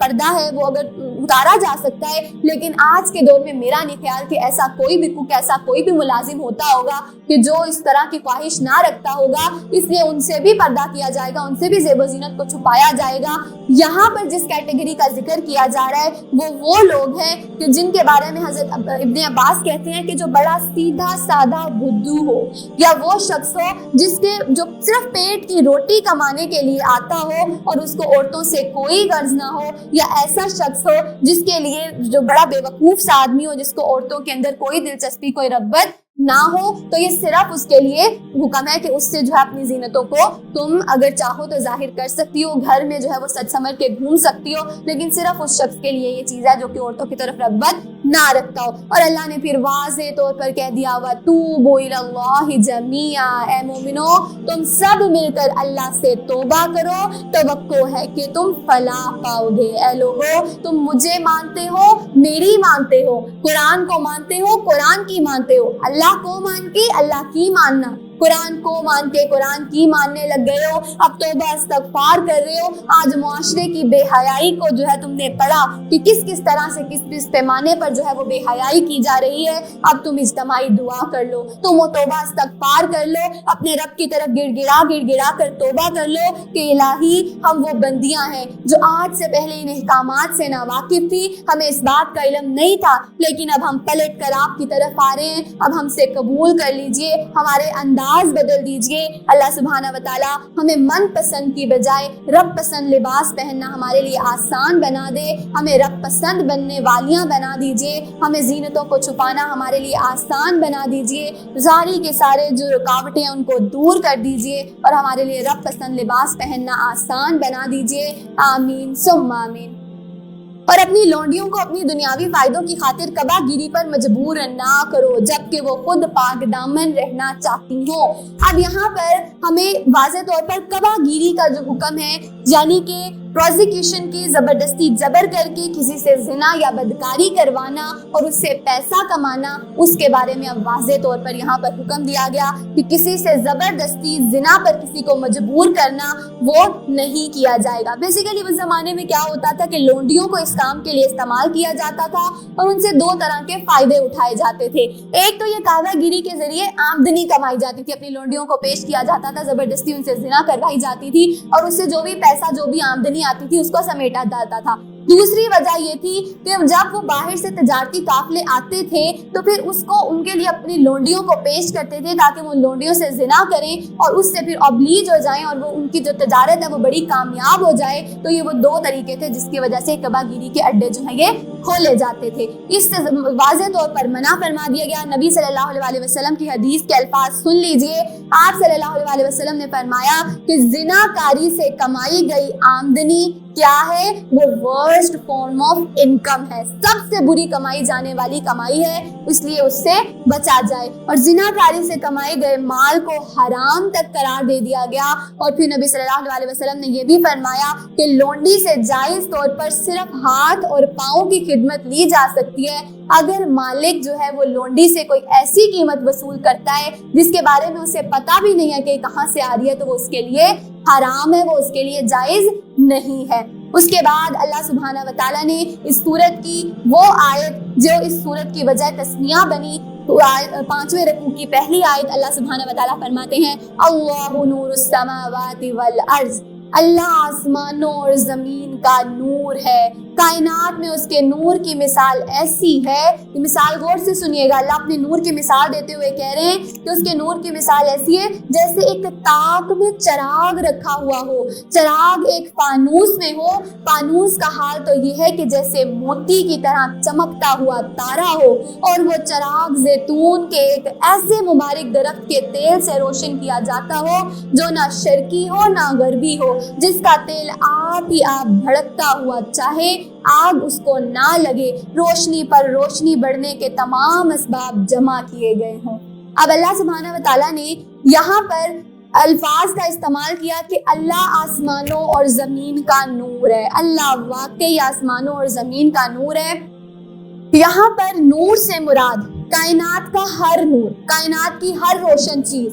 پردہ ہے وہ اگر اتارا جا سکتا ہے، لیکن آج کے دور میں میرا نہیں خیال کہ ایسا کوئی بھی کوک، ایسا کوئی بھی ملازم ہوتا ہوگا کہ جو اس طرح کی خواہش نہ رکھتا ہوگا، اس لیے ان سے بھی پردہ کیا جائے گا، ان سے بھی زیب و زینت کو چھپایا جائے گا۔ یہاں پر جس کیٹیگری کا ذکر کیا جا رہا ہے وہ لوگ ہیں کہ جن کے بارے میں حضرت ابن عباس کہتے ہیں کہ جو بڑا سیدھا سادہ بدھو ہو، یا وہ شخص ہو جو صرف پیٹ کی روٹی کمانے کے لیے آتا ہو اور اس کو عورتوں سے کوئی غرض نہ ہو، یا ایسا شخص ہو جس کے لیے جو بڑا بے وقوف سا آدمی ہو، جس کو عورتوں کے اندر کوئی دلچسپی، کوئی رغبت نہ ہو، تو یہ صرف اس کے لیے حکم ہے کہ اس سے جو ہے اپنی زینتوں کو تم اگر چاہو تو ظاہر کر سکتی ہو، گھر میں جو ہے وہ سج سمر کے گھوم سکتی ہو، لیکن صرف اس شخص کے لیے یہ چیز ہے جو کہ عورتوں کی طرف رغبت نہ رکھتا ہو۔ اور اللہ نے پھر واضح طور پر کہہ دیا وَتُوبُوا إِلَى اللَّهِ جَمِيعًا، اے مومنو تم سب مل کر اللہ سے توبہ کرو، توقع ہے کہ تم فلاح پاؤ گے۔ اے لوگو تم مجھے مانتے ہو، میری مانتے ہو، قرآن کو مانتے ہو، قرآن کی مانتے ہو، اللہ کو مان کے اللہ کی ماننا، قرآن کو مان کے قرآن کی ماننے لگ گئے ہو، اب توبہ استغفار کر رہے ہو۔ آج معاشرے کی بے حیائی کو جو ہے تم نے پڑھا کہ کس طرح سے کس پیمانے پر جو ہے وہ بے حیائی کی جا رہی ہے، اب تم اجتماعی دعا کر لو، تم وہ توبہ استغفار کر لو، اپنے رب کی طرف گڑ گڑا کر توبہ کر لو کہ الہی ہم وہ بندیاں ہیں جو آج سے پہلے ان احکامات سے ناواقف تھی، ہمیں اس بات کا علم نہیں تھا، لیکن اب ہم پلٹ کر آپ کی طرف آ رہے ہیں، اب ہم سے قبول کر لیجئے، ہمارے انداز بدل دیجئے۔ اللہ سبحانہ وتعالی ہمیں من پسند کی بجائے رب پسند لباس پہننا ہمارے لیے آسان بنا دے، ہمیں رب پسند بننے والیاں بنا دیجئے، ہمیں زینتوں کو چھپانا ہمارے لیے آسان بنا دیجئے، ساری کے سارے جو رکاوٹیں ہیں ان کو دور کر دیجئے اور ہمارے لیے رب پسند لباس پہننا آسان بنا دیجئے۔ آمین ثم آمین۔ اور اپنی لونڈیوں کو اپنی دنیاوی فائدوں کی خاطر کبا گیری پر مجبور نہ کرو جبکہ وہ خود پاک دامن رہنا چاہتی ہوں۔ اب یہاں پر ہمیں واضح طور پر کبا گیری کا جو حکم ہے، یعنی کہ پروزیکیوشن کی زبردستی جبر کر کے کسی سے زنا یا بدکاری کروانا اور اس سے پیسہ کمانا، اس کے بارے میں اب واضح طور پر یہاں پر حکم دیا گیا کہ کسی سے زبردستی زنا پر کسی کو مجبور کرنا وہ نہیں کیا جائے گا۔ بیسیکلی اس زمانے میں کیا ہوتا تھا کہ لونڈیوں کو اس کام کے لیے استعمال کیا جاتا تھا اور ان سے دو طرح کے فائدے اٹھائے جاتے تھے۔ ایک تو یہ کاوا گیری کے ذریعے آمدنی کمائی جاتی تھی، اپنی لونڈیوں کو پیش کیا جاتا تھا، زبردستی ان سے زنا کروائی جاتی تھی اور اس سے جو بھی پیسہ جو بھی آمدنی آتی تھی اس کو سمیٹا جاتا تھا۔ دوسری وجہ یہ تھی کہ جب وہ باہر سے تجارتی قافلے آتے تھے تو پھر اس کو ان کے لیے اپنی لونڈیوں کو پیش کرتے تھے تاکہ وہ لونڈیوں سے زنا کریں اور اس سے پھر ابلیج ہو جائیں اور وہ ان کی جو تجارت ہے وہ بڑی کامیاب ہو جائے۔ تو یہ وہ دو طریقے تھے جس کی وجہ سے کبا گیری کے اڈے جو ہیں یہ کھولے جاتے تھے۔ اس سے واضح طور پر منع فرما دیا گیا۔ نبی صلی اللہ علیہ وسلم کی حدیث کے الفاظ سن لیجئے۔ آپ صلی اللہ علیہ وسلم نے فرمایا کہ زنا کاری سے کمائی گئی آمدنی کیا ہے؟ وہ ورسٹ فارم آف انکم ہے، سب سے بری کمائی جانے والی کمائی ہے، اس لیے اس سے بچا جائے۔ اور زنا کاری سے کمائے گئے مال کو حرام تک قرار دے دیا گیا۔ اور پھر نبی صلی اللہ علیہ وسلم نے یہ بھی فرمایا کہ لونڈی سے جائز طور پر صرف ہاتھ اور پاؤں کی خدمت لی جا سکتی ہے۔ اگر مالک جو ہے وہ لونڈی سے کوئی ایسی قیمت وصول کرتا ہے جس کے بارے میں اسے پتہ بھی نہیں ہے کہ کہاں سے آ رہی ہے تو وہ اس کے لیے حرام ہے، وہ اس کے لیے جائز نہیں ہے۔ اس کے بعد اللہ سبحانہ وتعالیٰ نے اس سورت کی وہ آیت جو اس سورت کی وجہ تسمیہ بنی، 5ویں رکوع کی پہلی آیت، اللہ سبحانہ وتعالیٰ فرماتے ہیں اللہ نور السماوات والارض، اللہ آسمانوں اور زمین کا نور ہے۔ کائنات میں اس کے نور کی مثال ایسی ہے، یہ مثال غور سے سنیے گا، اللہ اپنے نور کی مثال دیتے ہوئے کہہ رہے ہیں کہ اس کے نور کی مثال ایسی ہے جیسے ایک تاک میں چراغ رکھا ہوا ہو، چراغ ایک فانوس میں ہو، فانوس کا حال تو یہ ہے کہ جیسے موتی کی طرح چمکتا ہوا تارا ہو، اور وہ چراغ زیتون کے ایک ایسے مبارک درخت کے تیل سے روشن کیا جاتا ہو جو نہ شرقی ہو نہ غربی ہو، جس کا تیل آپ ہی آپ بھڑکتا ہوا چاہے آگ اس کو نہ لگے، روشنی پر روشنی بڑھنے کے تمام اسباب جمع کیے گئے ہوں۔ اب اللہ سبحانہ وتعالیٰ نے یہاں پر الفاظ کا استعمال کیا کہ اللہ آسمانوں اور زمین کا نور ہے، اللہ واقعی آسمانوں اور زمین کا نور ہے۔ یہاں پر نور سے مراد کائنات کا ہر نور، کائنات کی ہر روشن چیز،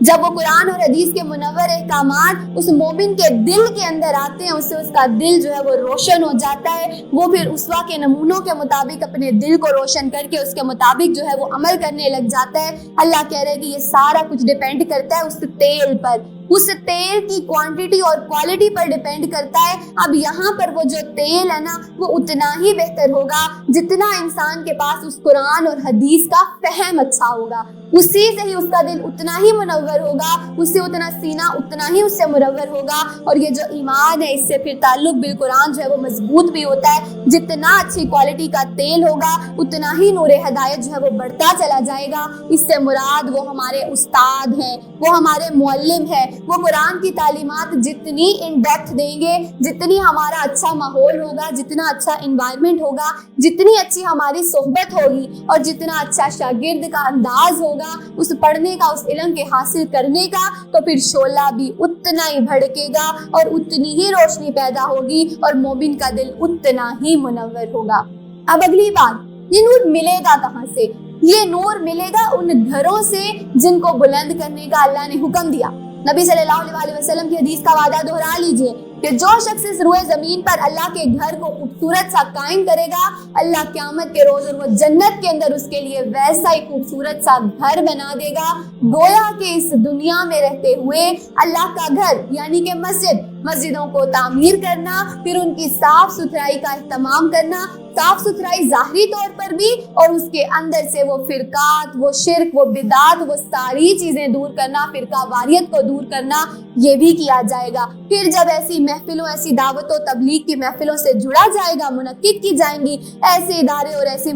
جب وہ قرآن اور حدیث کے منور احکامات اس مومن کے دل کے اندر آتے ہیں، اس سے اس کا دل جو ہے وہ روشن ہو جاتا ہے، وہ پھر اسوا کے نمونوں کے مطابق اپنے دل کو روشن کر کے اس کے مطابق جو ہے وہ عمل کرنے لگ جاتا ہے۔ اللہ کہہ رہے ہیں کہ یہ سارا کچھ ڈیپینڈ کرتا ہے اس تیل پر، اس تیل کی کوانٹٹی اور کوالٹی پر ڈیپینڈ کرتا ہے۔ اب یہاں پر وہ جو تیل ہے نا وہ اتنا ہی بہتر ہوگا جتنا انسان کے پاس اس قرآن اور حدیث کا فہم اچھا ہوگا، اسی سے ہی اس کا دل اتنا ہی منور ہوگا، اس سے اتنا سینہ اتنا ہی اس سے منور ہوگا، اور یہ جو ایمان ہے اس سے پھر تعلق بالقرآن جو ہے وہ مضبوط بھی ہوتا ہے۔ جتنا اچھی کوالٹی کا تیل ہوگا اتنا ہی نور ہدایت جو ہے وہ بڑھتا چلا جائے گا۔ اس سے مراد وہ ہمارے استاد ہیں، وہ ہمارے معلم ہیں، وہ قرآن کی تعلیمات جتنی ان ڈیپتھ دیں گے، جتنی ہمارا اچھا ماحول ہوگا، جتنا اچھا انوائرمنٹ ہوگا، جتنی اچھی ہماری صحبت ہوگی، اور جتنا اچھا شاگرد کا انداز ہوگا اس پڑھنے کا، اس علم کے حاصل کرنے کا، تو پھر شعلہ بھی اتنا ہی بھڑکے گا اور اتنی ہی روشنی پیدا ہوگی اور مومن کا دل اتنا ہی منور ہوگا۔ اب اگلی بات، یہ نور ملے گا کہاں سے؟ یہ نور ملے گا ان گھروں سے جن کو بلند کرنے کا اللہ نے حکم دیا۔ نبی صلی اللہ علیہ وسلم کی حدیث کا وعدہ دہرا لیجئے کہ جو شخص اس روئے زمین پر اللہ کے گھر کو خوبصورت سا قائم کرے گا، اللہ قیامت کے روز وہ جنت کے اندر اس کے لیے ویسا ہی خوبصورت سا گھر بنا دے گا، گویا کہ اس دنیا میں رہتے ہوئے اللہ کا گھر یعنی کہ مسجدوں کو تعمیر کرنا، پھر ان کی صاف ستھرائی کا اہتمام کرنا، صاف ستھرائی ظاہری طور پر بھی، اور اس کے اندر سے وہ فرقات، وہ شرک، وہ بدعات، وہ ساری چیزیں دور کرنا، فرقہ واریت کو دور کرنا، یہ بھی کیا جائے گا۔ پھر جب ایسی محفلوں، ایسی دعوت و تبلیغ کی محفلوں سے جڑا جائے گا، منعقد کی جائیں گی، ایسے ادارے اور ایسے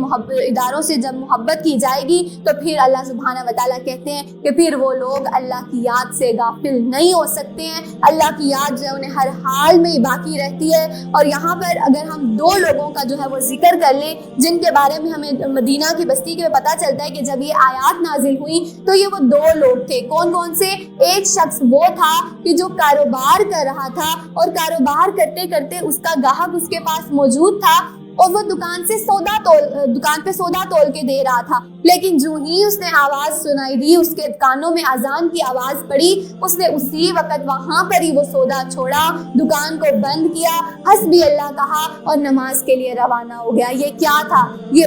اداروں سے جب محبت کی جائے گی، تو پھر اللہ سبحانہ و تعالیٰ کہتے ہیں کہ پھر وہ لوگ اللہ کی یاد سے غافل نہیں ہو سکتے ہیں۔ اللہ کی یاد جو ہے انہیں ہر حال میں ہی باقی رہتی ہے۔ اور یہاں پر اگر ہم دو لوگوں کا جو ہے وہ ذکر کر لیں جن کے بارے میں ہمیں مدینہ کی بستی کے پتہ چلتا ہے کہ جب یہ آیات نازل ہوئی تو یہ وہ دو لوگ تھے۔ کون کون سے؟ ایک شخص وہ تھا کہ جو کاروبار کر رہا تھا، اور کاروبار کرتے کرتے اس کا گاہک اس کے پاس موجود تھا، اور وہ دکان پہ سودا تول کے دے رہا تھا، لیکن جو ہی اس نے آواز سنائی دی، اس کے کانوں میں اذان کی آواز پڑی، اس نے اسی وقت وہاں پر ہی وہ سودا چھوڑا، دکان کو بند کیا، حسبی اللہ کہا اور نماز کے لیے روانہ ہو گیا۔ یہ کیا تھا؟ یہ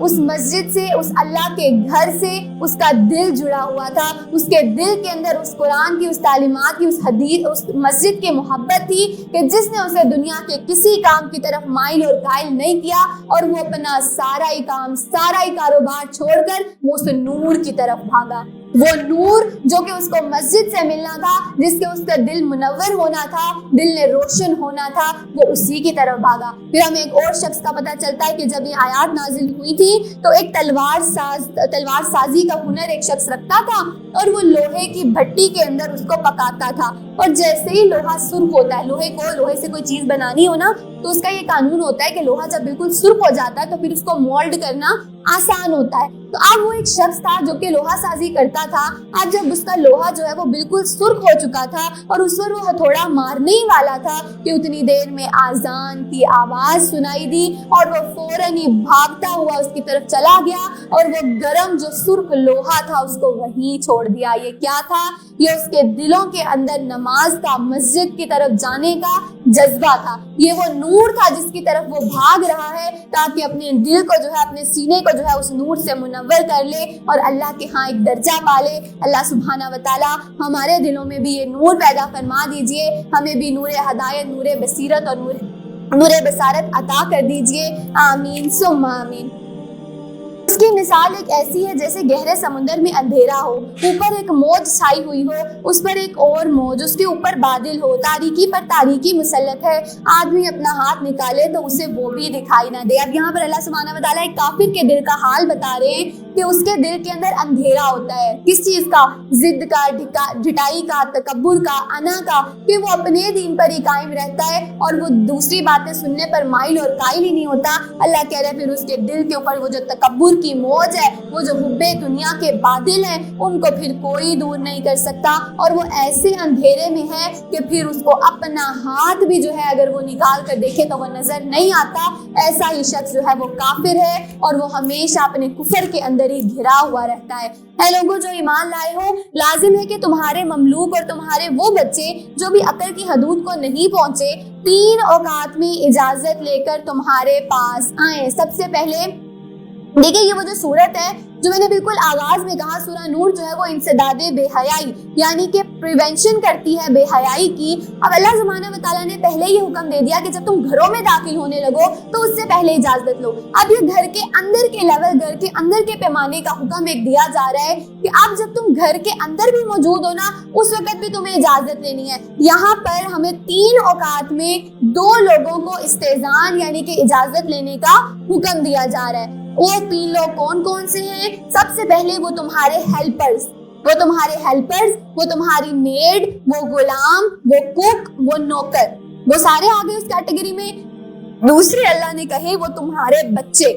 اس مسجد سے، اس اللہ کے گھر سے اس کا دل جڑا ہوا تھا، اس کے دل کے اندر اس قرآن کی، اس تعلیمات کی، اس حدیث، اس مسجد کی محبت تھی کہ جس نے اسے دنیا کے کسی کام کی طرف مائل اور قائل نہیں کیا، اور وہ اپنا سارا ہی کام، سارا ہی کاروبار چھوڑ کر وہ اس نور کی طرف بھاگا۔ وہ نور جو کہ اس کو مسجد سے ملنا تھا، جس کے اس کا دل منور ہونا تھا، دل نے روشن ہونا تھا، وہ اسی کی طرف بھاگا۔ پھر ہمیں ایک اور شخص کا پتہ چلتا ہے کہ جب یہ آیات نازل ہوئی تھی تو ایک تلوار سازی کا ہنر ایک شخص رکھتا تھا، اور وہ لوہے کی بھٹی کے اندر اس کو پکاتا تھا، اور جیسے ہی لوہا سرخ ہوتا ہے، لوہے سے کوئی چیز بنانی ہو نا تو اس کا یہ قانون ہوتا ہے کہ لوہا جب بالکل سرخ ہو جاتا ہے تو پھر اس کو مولڈ کرنا آسان ہوتا ہے۔ تو اب وہ ایک شخص تھا جو کہ لوہا سازی کرتا تھا۔ اب جب اس کا لوہا جو ہے وہ بالکل سرخ ہو چکا تھا اور اس پر وہ ہتھوڑا مارنے ہی والا تھا کہ اتنی دیر میں آذان کی آواز سنائی دی، اور وہ فوراً ہی بھاگتا ہوا اس کی طرف چلا گیا، اور وہ گرم جو سرخ لوہا تھا اس کو وہیں چھوڑ دیا۔ یہ کیا تھا؟ یہ اس کے دلوں کے اندر نماز کا، مسجد کی طرف جانے کا جذبہ تھا۔ یہ وہ نور تھا جس کی طرف وہ بھاگ رہا ہے تاکہ اپنے دل کو جو ہے، اپنے سینے کو جو ہے اس نور سے منور کر لے اور اللہ کے ہاں ایک درجہ پالے۔ اللہ سبحانہ و تعالی ہمارے دلوں میں بھی یہ نور پیدا فرما دیجئے، ہمیں بھی نور ہدایت، نور بصیرت اور نور بصارت عطا کر دیجئے، آمین ثم آمین۔ اس کی مثال ایک ایسی ہے جیسے گہرے سمندر میں اندھیرا ہو، اوپر ایک موج چھائی ہوئی ہو، اس پر ایک اور موج، اس کے اوپر بادل ہو، تاریکی پر تاریکی مسلط ہے، آدمی اپنا ہاتھ نکالے تو اسے وہ بھی دکھائی نہ دے۔ اب یہاں پر اللہ سبحانہ و تعالیٰ ایک کافر کے دل کا حال بتا رہے ہیں کہ اس کے دل کے اندر اندھیرا ہوتا ہے، کس چیز کا؟ ضد کا، ڈھٹائی کا، تکبر کا، انا کا، کہ وہ اپنے دین پر ہی قائم رہتا ہے اور وہ دوسری باتیں سننے پر مائل اور قائل ہی نہیں ہوتا۔ اللہ کہہ رہے ہیں پھر اس کے دل کے اوپر وہ جو تکبر کی موج ہے، وہ جو حب دنیا کے بادل ہیں، ان کو پھر کوئی دور نہیں کر سکتا، اور وہ ایسے اندھیرے میں ہے کہ پھر اس کو اپنا ہاتھ بھی جو ہے اگر وہ نکال کر دیکھے تو وہ نظر نہیں آتا۔ ایسا ہی شخص جو ہے وہ کافر ہے، اور وہ ہمیشہ اپنے کفر کے اندر اندر ہی گھرا ہوا رہتا ہے۔ اے لوگوں جو ایمان لائے ہو، لازم ہے کہ تمہارے مملوک اور تمہارے وہ بچے جو بھی عقل کی حدود کو نہیں پہنچے 3 اوقات میں اجازت لے کر تمہارے پاس آئیں۔ سب سے پہلے دیکھیں یہ وہ جو صورت ہے جو میں نے بالکل آغاز میں کہا، سورہ نور جو ہے وہ انسداد بے حیائی یعنی کہ پریونشن کرتی ہے بے حیائی کی۔ اب اللہ سبحانہ و تعالیٰ نے پہلے یہ حکم دے دیا کہ جب تم گھروں میں داخل ہونے لگو تو اس سے پہلے اجازت لو۔ اب یہ گھر کے اندر کے لیول، گھر کے اندر کے پیمانے کا حکم ایک دیا جا رہا ہے کہ اب جب تم گھر کے اندر بھی موجود ہو نا، اس وقت بھی تمہیں اجازت لینی ہے۔ یہاں پر ہمیں 3 اوقات میں 2 لوگوں کو استئذان یعنی کہ اجازت لینے کا حکم دیا جا رہا ہے۔ وہ 3 لوگ کون کون سے ہیں؟ سب سے پہلے وہ تمہارے ہیلپرز، وہ تمہاری میڈ، وہ غلام، وہ کوک، وہ نوکر، وہ سارے آگے اس کیٹیگری میں۔ دوسرے اللہ نے کہے وہ تمہارے بچے،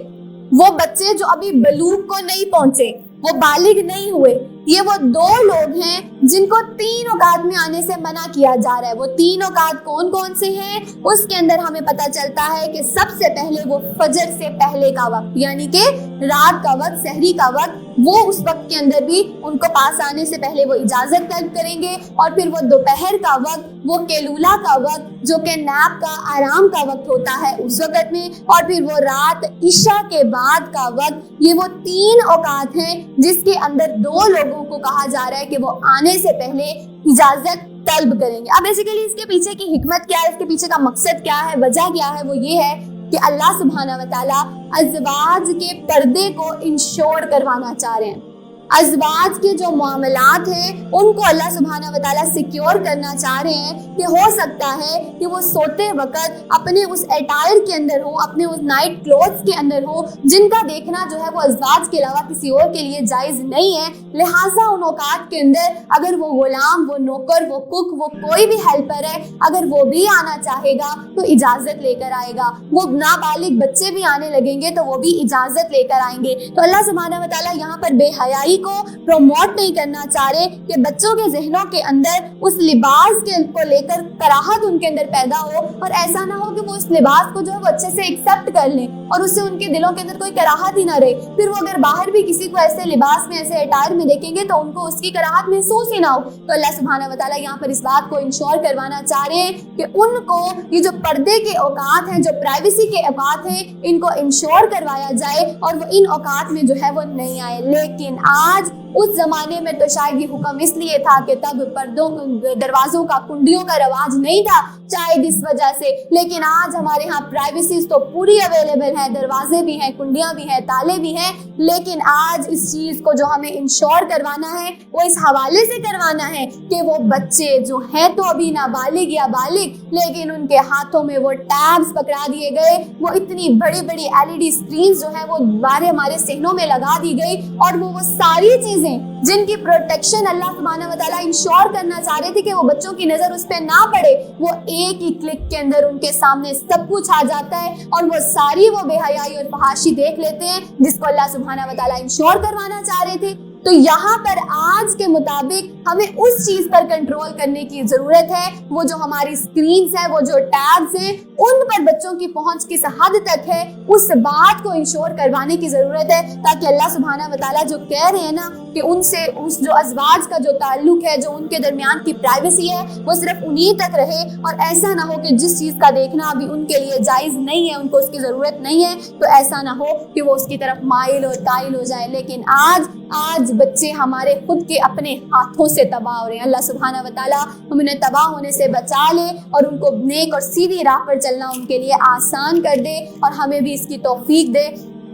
وہ بچے جو ابھی بلوغ کو نہیں پہنچے، وہ بالغ نہیں ہوئے۔ یہ وہ 2 لوگ ہیں جن کو 3 اوقات میں آنے سے منع کیا جا رہا ہے۔ وہ 3 اوقات کون کون سے ہیں؟ اس کے اندر ہمیں پتہ چلتا ہے کہ سب سے پہلے وہ فجر سے پہلے کا وقت یعنی کہ رات کا وقت، سحری کا وقت، وہ اس وقت کے اندر بھی ان کو پاس آنے سے پہلے وہ اجازت طلب کریں گے۔ اور پھر وہ دوپہر کا وقت، وہ کیلولا کا وقت جو کہ نیپ کا آرام کا وقت ہوتا ہے اس وقت میں، اور پھر وہ رات عشاء کے بعد کا وقت۔ یہ وہ 3 اوقات ہیں جس کے اندر 2 لوگوں کو کہا جا رہا ہے کہ وہ آنے سے پہلے اجازت طلب کریں گے۔ اب بیسیکلی اس کے پیچھے کی حکمت کیا ہے، اس کے پیچھے کا مقصد کیا ہے، وجہ کیا ہے؟ وہ یہ ہے کہ اللہ سبحانہ و تعالیٰ ازواج کے پردے کو انشور کروانا چاہ رہے ہیں۔ ازواج کے جو معاملات ہیں ان کو اللہ سبحانہ و تعالیٰ سیکیور کرنا چاہ رہے ہیں کہ ہو سکتا ہے کہ وہ سوتے وقت اپنے اس اٹائر کے اندر ہو، اپنے اس نائٹ کلوتھس کے اندر ہو جن کا دیکھنا جو ہے وہ ازواج کے علاوہ کسی اور کے لیے جائز نہیں ہے۔ لہٰذا ان اوقات کے اندر اگر وہ غلام، وہ نوکر، وہ کک، وہ کوئی بھی ہیلپر ہے، اگر وہ بھی آنا چاہے گا تو اجازت لے کر آئے گا۔ وہ نابالغ بچے بھی آنے لگیں گے تو وہ بھی اجازت لے کر آئیں گے۔ تو اللہ سبحانہ و تعالیٰ یہاں پر بے حیائی کو پروموٹ نہیں کرنا چاہ رہے کہ بچوں کے ذہنوں کے اندر اس لباس کو لے کر کراہت ان کے اندر پیدا ہو، اور ایسا نہ ہو کہ وہ اس لباس کو جو ہے وہ اچھے سے ایکسپٹ کر لیں اور اس سے ان کے دلوں کے اندر کوئی کراہت ہی نہ رہے۔ پھر وہ اگر باہر بھی کسی کو ایسے لباس میں، ایسے اٹائر میں دیکھیں گے تو ان کو اس کی کراہت محسوس ہی نہ ہو۔ تو اللہ سبحانہ و تعالیٰ یہاں پر اس بات کو انشور کروانا چاہ رہے ہیں کہ ان کو یہ جو پردے کے اوقات ہیں، جو پرائیویسی کے اوقات ہیں، ان کو انشور کروایا جائے اور وہ ان اوقات میں جو ہے وہ نہیں آئے۔ لیکن آج اس زمانے میں تو شاید یہ حکم اس لیے تھا کہ تب پردوں، دروازوں کا، کنڈیوں کا رواج نہیں تھا شاید اس وجہ سے، لیکن آج ہمارے ہاں پرائیویسیز تو پوری اویلیبل ہے، دروازے بھی ہیں، کنڈیاں بھی ہیں، تالے بھی ہیں۔ لیکن آج اس چیز کو جو ہمیں انشور کروانا ہے وہ اس حوالے سے کروانا ہے کہ وہ بچے جو ہیں تو ابھی نابالغ یا بالغ، لیکن ان کے ہاتھوں میں وہ ٹیبز پکڑا دیے گئے، وہ اتنی بڑی بڑی LED اسکرینز جو ہیں وہ ہمارے صحنوں میں لگا دی گئی، اور وہ ساری چیزیں جن کی پروٹیکشن اللہ سبحانہ و تعالیٰ انشور کرنا چاہ رہے تھے کہ وہ بچوں کی نظر اس پہ نہ پڑے، وہ ایک ہی کلک کے اندر ان کے سامنے سب کچھ آ جاتا ہے، اور وہ ساری وہ بے حیائی اور فحاشی دیکھ لیتے ہیں جس کو اللہ سبحانہ و تعالیٰ انشور کروانا چاہ رہے تھے۔ تو یہاں پر آج کے مطابق ہمیں اس چیز پر کنٹرول کرنے کی ضرورت ہے، وہ جو ہماری سکرینز ہیں، وہ جو ٹیبز ہیں، ان پر بچوں کی پہنچ کس حد تک ہے، اس بات کو انشور کروانے کی ضرورت ہے، تاکہ اللہ سبحانہ و تعالیٰ جو کہہ رہے ہیں نا کہ ان سے اس جو ازواج کا جو تعلق ہے، جو ان کے درمیان کی پرائیویسی ہے، وہ صرف انہی تک رہے، اور ایسا نہ ہو کہ جس چیز کا دیکھنا ابھی ان کے لیے جائز نہیں ہے، ان کو اس کی ضرورت نہیں ہے، تو ایسا نہ ہو کہ وہ اس کی طرف مائل اور تائل ہو جائے۔ لیکن آج بچے ہمارے خود کے اپنے ہاتھوں سے تباہ ہو رہے ہیں۔ اللہ سبحانہ و تعالیٰ ہم انہیں تباہ ہونے سے بچا لے اور ان کو نیک اور سیدھی راہ پر چلنا ان کے لیے آسان کر دے، اور ہمیں بھی اس کی توفیق دے۔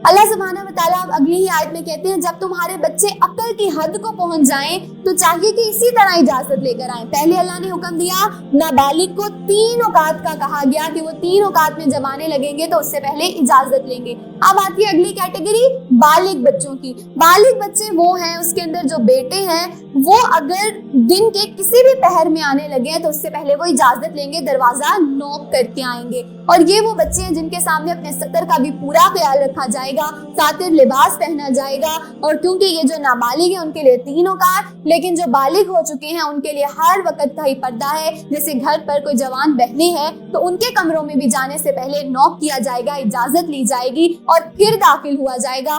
اللہ سبحانہ و تعالیٰ اگلی ہی آیت میں کہتے ہیں جب تمہارے بچے عقل کی حد کو پہنچ جائیں تو چاہیے کہ اسی طرح اجازت لے کر آئیں۔ پہلے اللہ نے حکم دیا، نابالغ کو 3 اوقات کا کہا گیا کہ وہ 3 اوقات میں جب آنے لگیں گے تو اس سے پہلے اجازت لیں گے۔ اب آتی ہے اگلی کیٹیگری بالغ بچوں کی۔ بالغ بچے وہ ہیں، اس کے اندر جو بیٹے ہیں وہ اگر دن کے کسی بھی پہر میں آنے لگے ہیں تو اس سے پہلے وہ اجازت لیں گے، دروازہ نوک کر کے آئیں گے۔ اور یہ وہ بچے ہیں جن کے سامنے اپنے سطر کا بھی پورا خیال رکھا جائے گا، ساتر لباس پہنا جائے گا، اور کیونکہ یہ جو نابالغ ہیں ان کے لیے 3 اوقات، لیکن جو بالغ ہو چکے ہیں ان کے لیے ہر وقت کا ہی پردہ ہے۔ جیسے گھر پر کوئی جوان بہنیں ہیں تو ان کے کمروں میں بھی جانے سے پہلے نوک کیا جائے گا، اجازت لی جائے گی اور پھر داخل ہوا جائے گا۔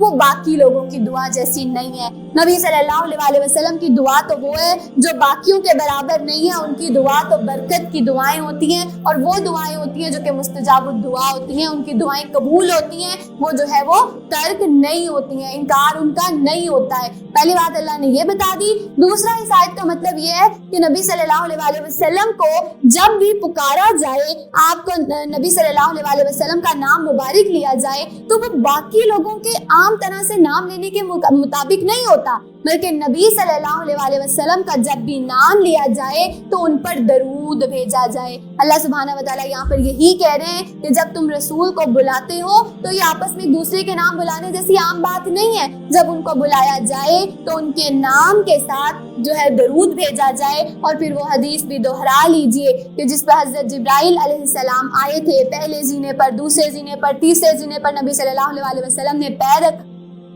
وہ باقی لوگوں کی دعا جیسی نہیں ہے۔ نبی صلی اللہ علیہ وسلم کی دعا تو وہ ہے جو باقیوں کے برابر نہیں ہے، ان کی دعا تو برکت کی دعائیں ہوتی ہیں، اور وہ دعائیں ہوتی ہیں جو کہ مستجاب الدعا ہوتی ہیں، ان کی دعائیں قبول ہوتی ہیں، وہ جو ہے وہ ترک نہیں ہوتی ہیں، انکار ان کا نہیں ہوتا ہے۔ پہلی بات اللہ نے یہ بتا دی۔ دوسرا اس آیت کا مطلب یہ ہے کہ نبی صلی اللہ علیہ وسلم کو جب بھی پکارا جائے، آپ کو نبی صلی اللہ علیہ وسلم کا نام مبارک لیا جائے تو وہ باقی لوگوں کے عام طرح سے نام لینے کے مطابق نہیں ہوتا، بلکہ نبی صلی اللہ علیہ وسلم کا جب بھی نام لیا جائے تو ان پر درود بھیجا جائے۔ اللہ سبحانہ و تعالیٰ یہاں پر یہی کہہ رہے ہیں کہ جب تم رسول کو بلاتے ہو تو یہ آپس میں دوسرے کے نام بلانے جیسی عام بات نہیں ہے۔ جب ان کو بلایا جائے تو ان کے نام کے ساتھ جو ہے درود بھیجا جائے، اور پھر وہ حدیث بھی دوہرا لیجئے کہ جس پر حضرت جبرائیل علیہ السلام آئے تھے، پہلے زینے پر، دوسرے زینے پر، تیسرے زینے پر نبی صلی اللہ علیہ وسلم نے پیر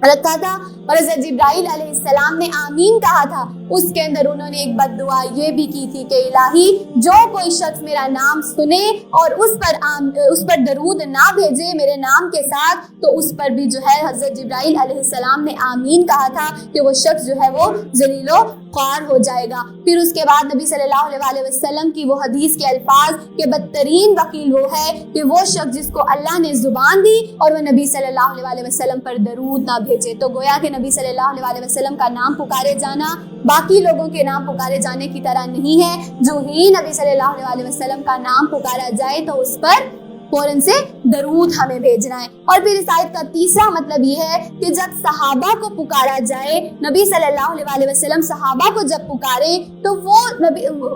رکھا تھا، اور حضرت جبرائیل علیہ السلام نے آمین کہا تھا۔ اس کے اندر انہوں نے ایک بد دعا یہ بھی کی تھی کہ الہی جو کوئی شخص میرا نام سنے اور اس پر درود نہ بھیجے میرے نام کے ساتھ، تو اس پر بھی جو ہے حضرت جبرائیل علیہ السلام نے آمین کہا تھا کہ وہ شخص جو ہے وہ ذلیل و خوار ہو جائے گا۔ پھر اس کے بعد نبی صلی اللہ علیہ وسلم کی وہ حدیث کے الفاظ کہ بدترین وکیل وہ ہے کہ وہ شخص جس کو اللہ نے زبان دی اور وہ نبی صلی اللہ علیہ وسلم پر درود نہ بھیجے۔ تو گویا کہ نبی صلی اللہ علیہ وسلم کا نام پکارے جانا باقی لوگوں کے نام پکارے جانے کی طرح نہیں ہے۔ جو ہی نبی صلی اللہ علیہ وسلم کا نام پکارا جائے تو اس پر فوراً سے درود ہمیں بھیجنا ہے۔ اور پھر اس آیت کا تیسرا مطلب یہ ہے کہ جب صحابہ کو پکارا جائے، نبی صلی اللہ علیہ وسلم صحابہ کو جب پکارے تو وہ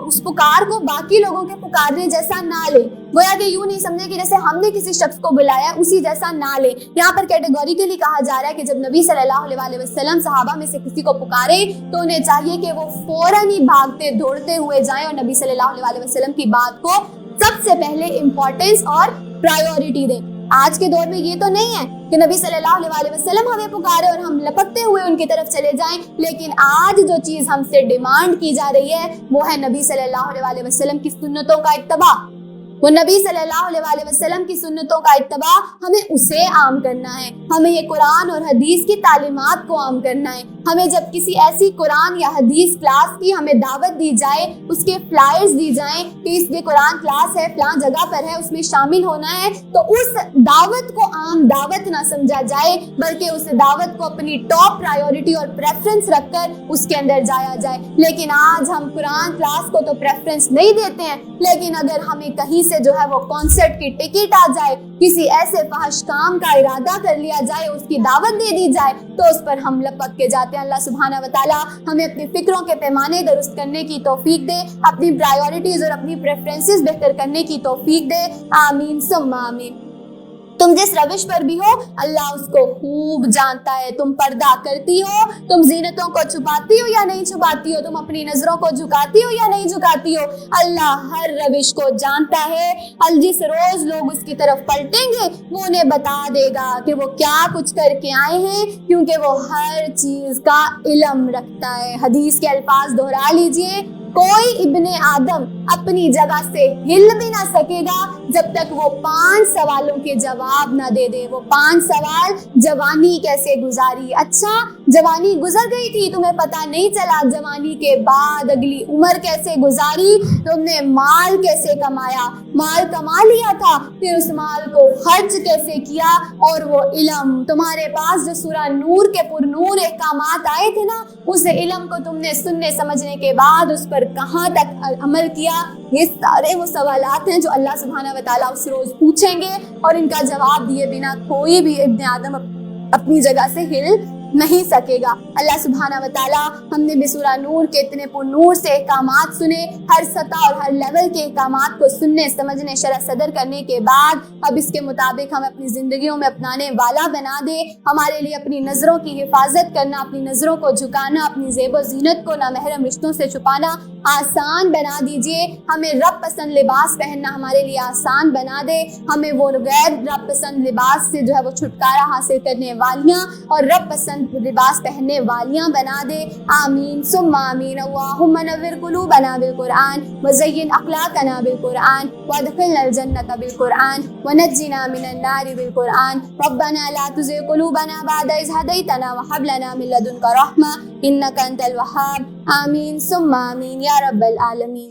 اس پکار کو باقی لوگوں کے پکارنے جیسا نہ لے، گویا کہ یوں نہیں سمجھے کہ جیسے ہم نے کسی شخص کو بلایا اسی جیسا نہ لے۔ یہاں پر کیٹیگوریکلی کہا جا رہا ہے کہ جب نبی صلی اللہ علیہ وسلم صحابہ میں سے کسی کو پکارے تو انہیں چاہیے کہ وہ فوراً ہی بھاگتے دوڑتے ہوئے جائیں اور نبی صلی اللہ علیہ وسلم کی بات کو سب سے پہلے امپورٹنس اور پرائیورٹی دیں۔ آج کے دور میں یہ تو نہیں ہے کہ نبی صلی اللہ علیہ وسلم ہمیں پکارے اور ہم لپکتے ہوئے ان کی طرف چلے جائیں، لیکن آج جو چیز ہم سے ڈیمانڈ کی جا رہی ہے وہ ہے نبی صلی اللہ علیہ وسلم کی سنتوں کا اتباع۔ وہ نبی صلی اللہ علیہ وسلم کی سنتوں کا اتباع، ہمیں اسے عام کرنا ہے، ہمیں یہ قرآن اور حدیث کی تعلیمات کو عام کرنا ہے۔ ہمیں جب کسی ایسی قرآن یا حدیث کلاس کی ہمیں دعوت دی جائے، اس کے فلائرز دی جائیں کہ اس یہ قرآن کلاس ہے، فلاں جگہ پر ہے، اس میں شامل ہونا ہے، تو اس دعوت کو عام دعوت نہ سمجھا جائے، بلکہ اس دعوت کو اپنی ٹاپ پرائیورٹی اور پریفرنس رکھ کر اس کے اندر جایا جائے۔ لیکن آج ہم قرآن کلاس کو تو پریفرنس نہیں دیتے ہیں، لیکن اگر ہمیں کہیں سے جو ہے وہ کانسرٹ کی ٹکٹ آ جائے، کسی ایسے فحش کام کا ارادہ کر لیا جائے، اس کی دعوت دے دی جائے، تو اس پر ہم لپک کے جاتے ہیں۔ اللہ سبحانہ و تعالیٰ ہمیں اپنی فکروں کے پیمانے درست کرنے کی توفیق دے، اپنی پرائیورٹیز اور اپنی پریفرنسز بہتر کرنے کی توفیق دے، آمین ثم آمین۔ تم جس روش پر بھی ہو اللہ اس کو خوب جانتا ہے۔ تم پردہ کرتی ہو، تم زینتوں کو چھپاتی ہو یا نہیں چھپاتی ہو، تم اپنی نظروں کو جھکاتی ہو یا نہیں جھکاتی ہو، اللہ ہر روش کو جانتا ہے۔ جس روز لوگ اس کی طرف پلٹیں گے وہ انہیں بتا دے گا کہ وہ کیا کچھ کر کے آئے ہیں، کیونکہ وہ ہر چیز کا علم رکھتا ہے۔ حدیث کے الفاظ دوہرا لیجئے، کوئی ابن آدم اپنی جگہ سے ہل بھی نہ سکے گا جب تک وہ 5 سوالوں کے جواب نہ دے دے۔ وہ 5 سوال، جوانی کیسے گزاری؟ اچھا جوانی گزر گئی تھی، تمہیں پتہ نہیں چلا؟ جوانی کے بعد اگلی عمر کیسے گزاری؟ تم نے مال کیسے کمایا؟ مال کما لیا تھا، پھر اس مال کو خرچ کیسے کیا؟ اور وہ علم تمہارے پاس جو سورہ نور کے پر نور احکامات آئے تھے نا، اس علم کو تم نے سننے سمجھنے کے بعد اس پر کہاں تک عمل کیا؟ یہ سارے وہ سوالات ہیں جو اللہ سبحانہ و تعالیٰ اس روز پوچھیں گے، اور ان کا جواب دیے بنا کوئی بھی ابن آدم اپنی جگہ سے ہل نہیں سکے گا۔ اللہ سبحانہ و تعالیٰ ہم نے بھی سورہ نور کے اتنے پر نور سے احکامات سنے، ہر سطح اور ہر لیول کے احکامات کو سننے سمجھنے شرح صدر کرنے کے بعد اب اس کے مطابق ہم اپنی زندگیوں میں اپنانے والا بنا دے۔ ہمارے لیے اپنی نظروں کی حفاظت کرنا، اپنی نظروں کو جھکانا، اپنی زیب و زینت کو نامحرم رشتوں سے چھپانا آسان بنا دیجئے، ہمیں رب پسند لباس پہننا ہمارے لیے آسان بنا دے، ہمیں وہ غیر رب پسند لباس سے جو ہے وہ چھٹکارا حاصل کرنے والیاں اور رب پسند لباس پہننے والیاں بنا دے، آمین ثم آمین۔ اللہم نور قلوبنا بالقرآن وزین اخلاقنا بالقرآن وادخلنا الجنة بالقرآن ونجنا من النار بالقرآن، ربنا لا تزغ قلوبنا بعد إذ هديتنا وهب لنا من لدنك رحمة إنك أنت الوهاب، آمین ثم آمین یا رب العالمین۔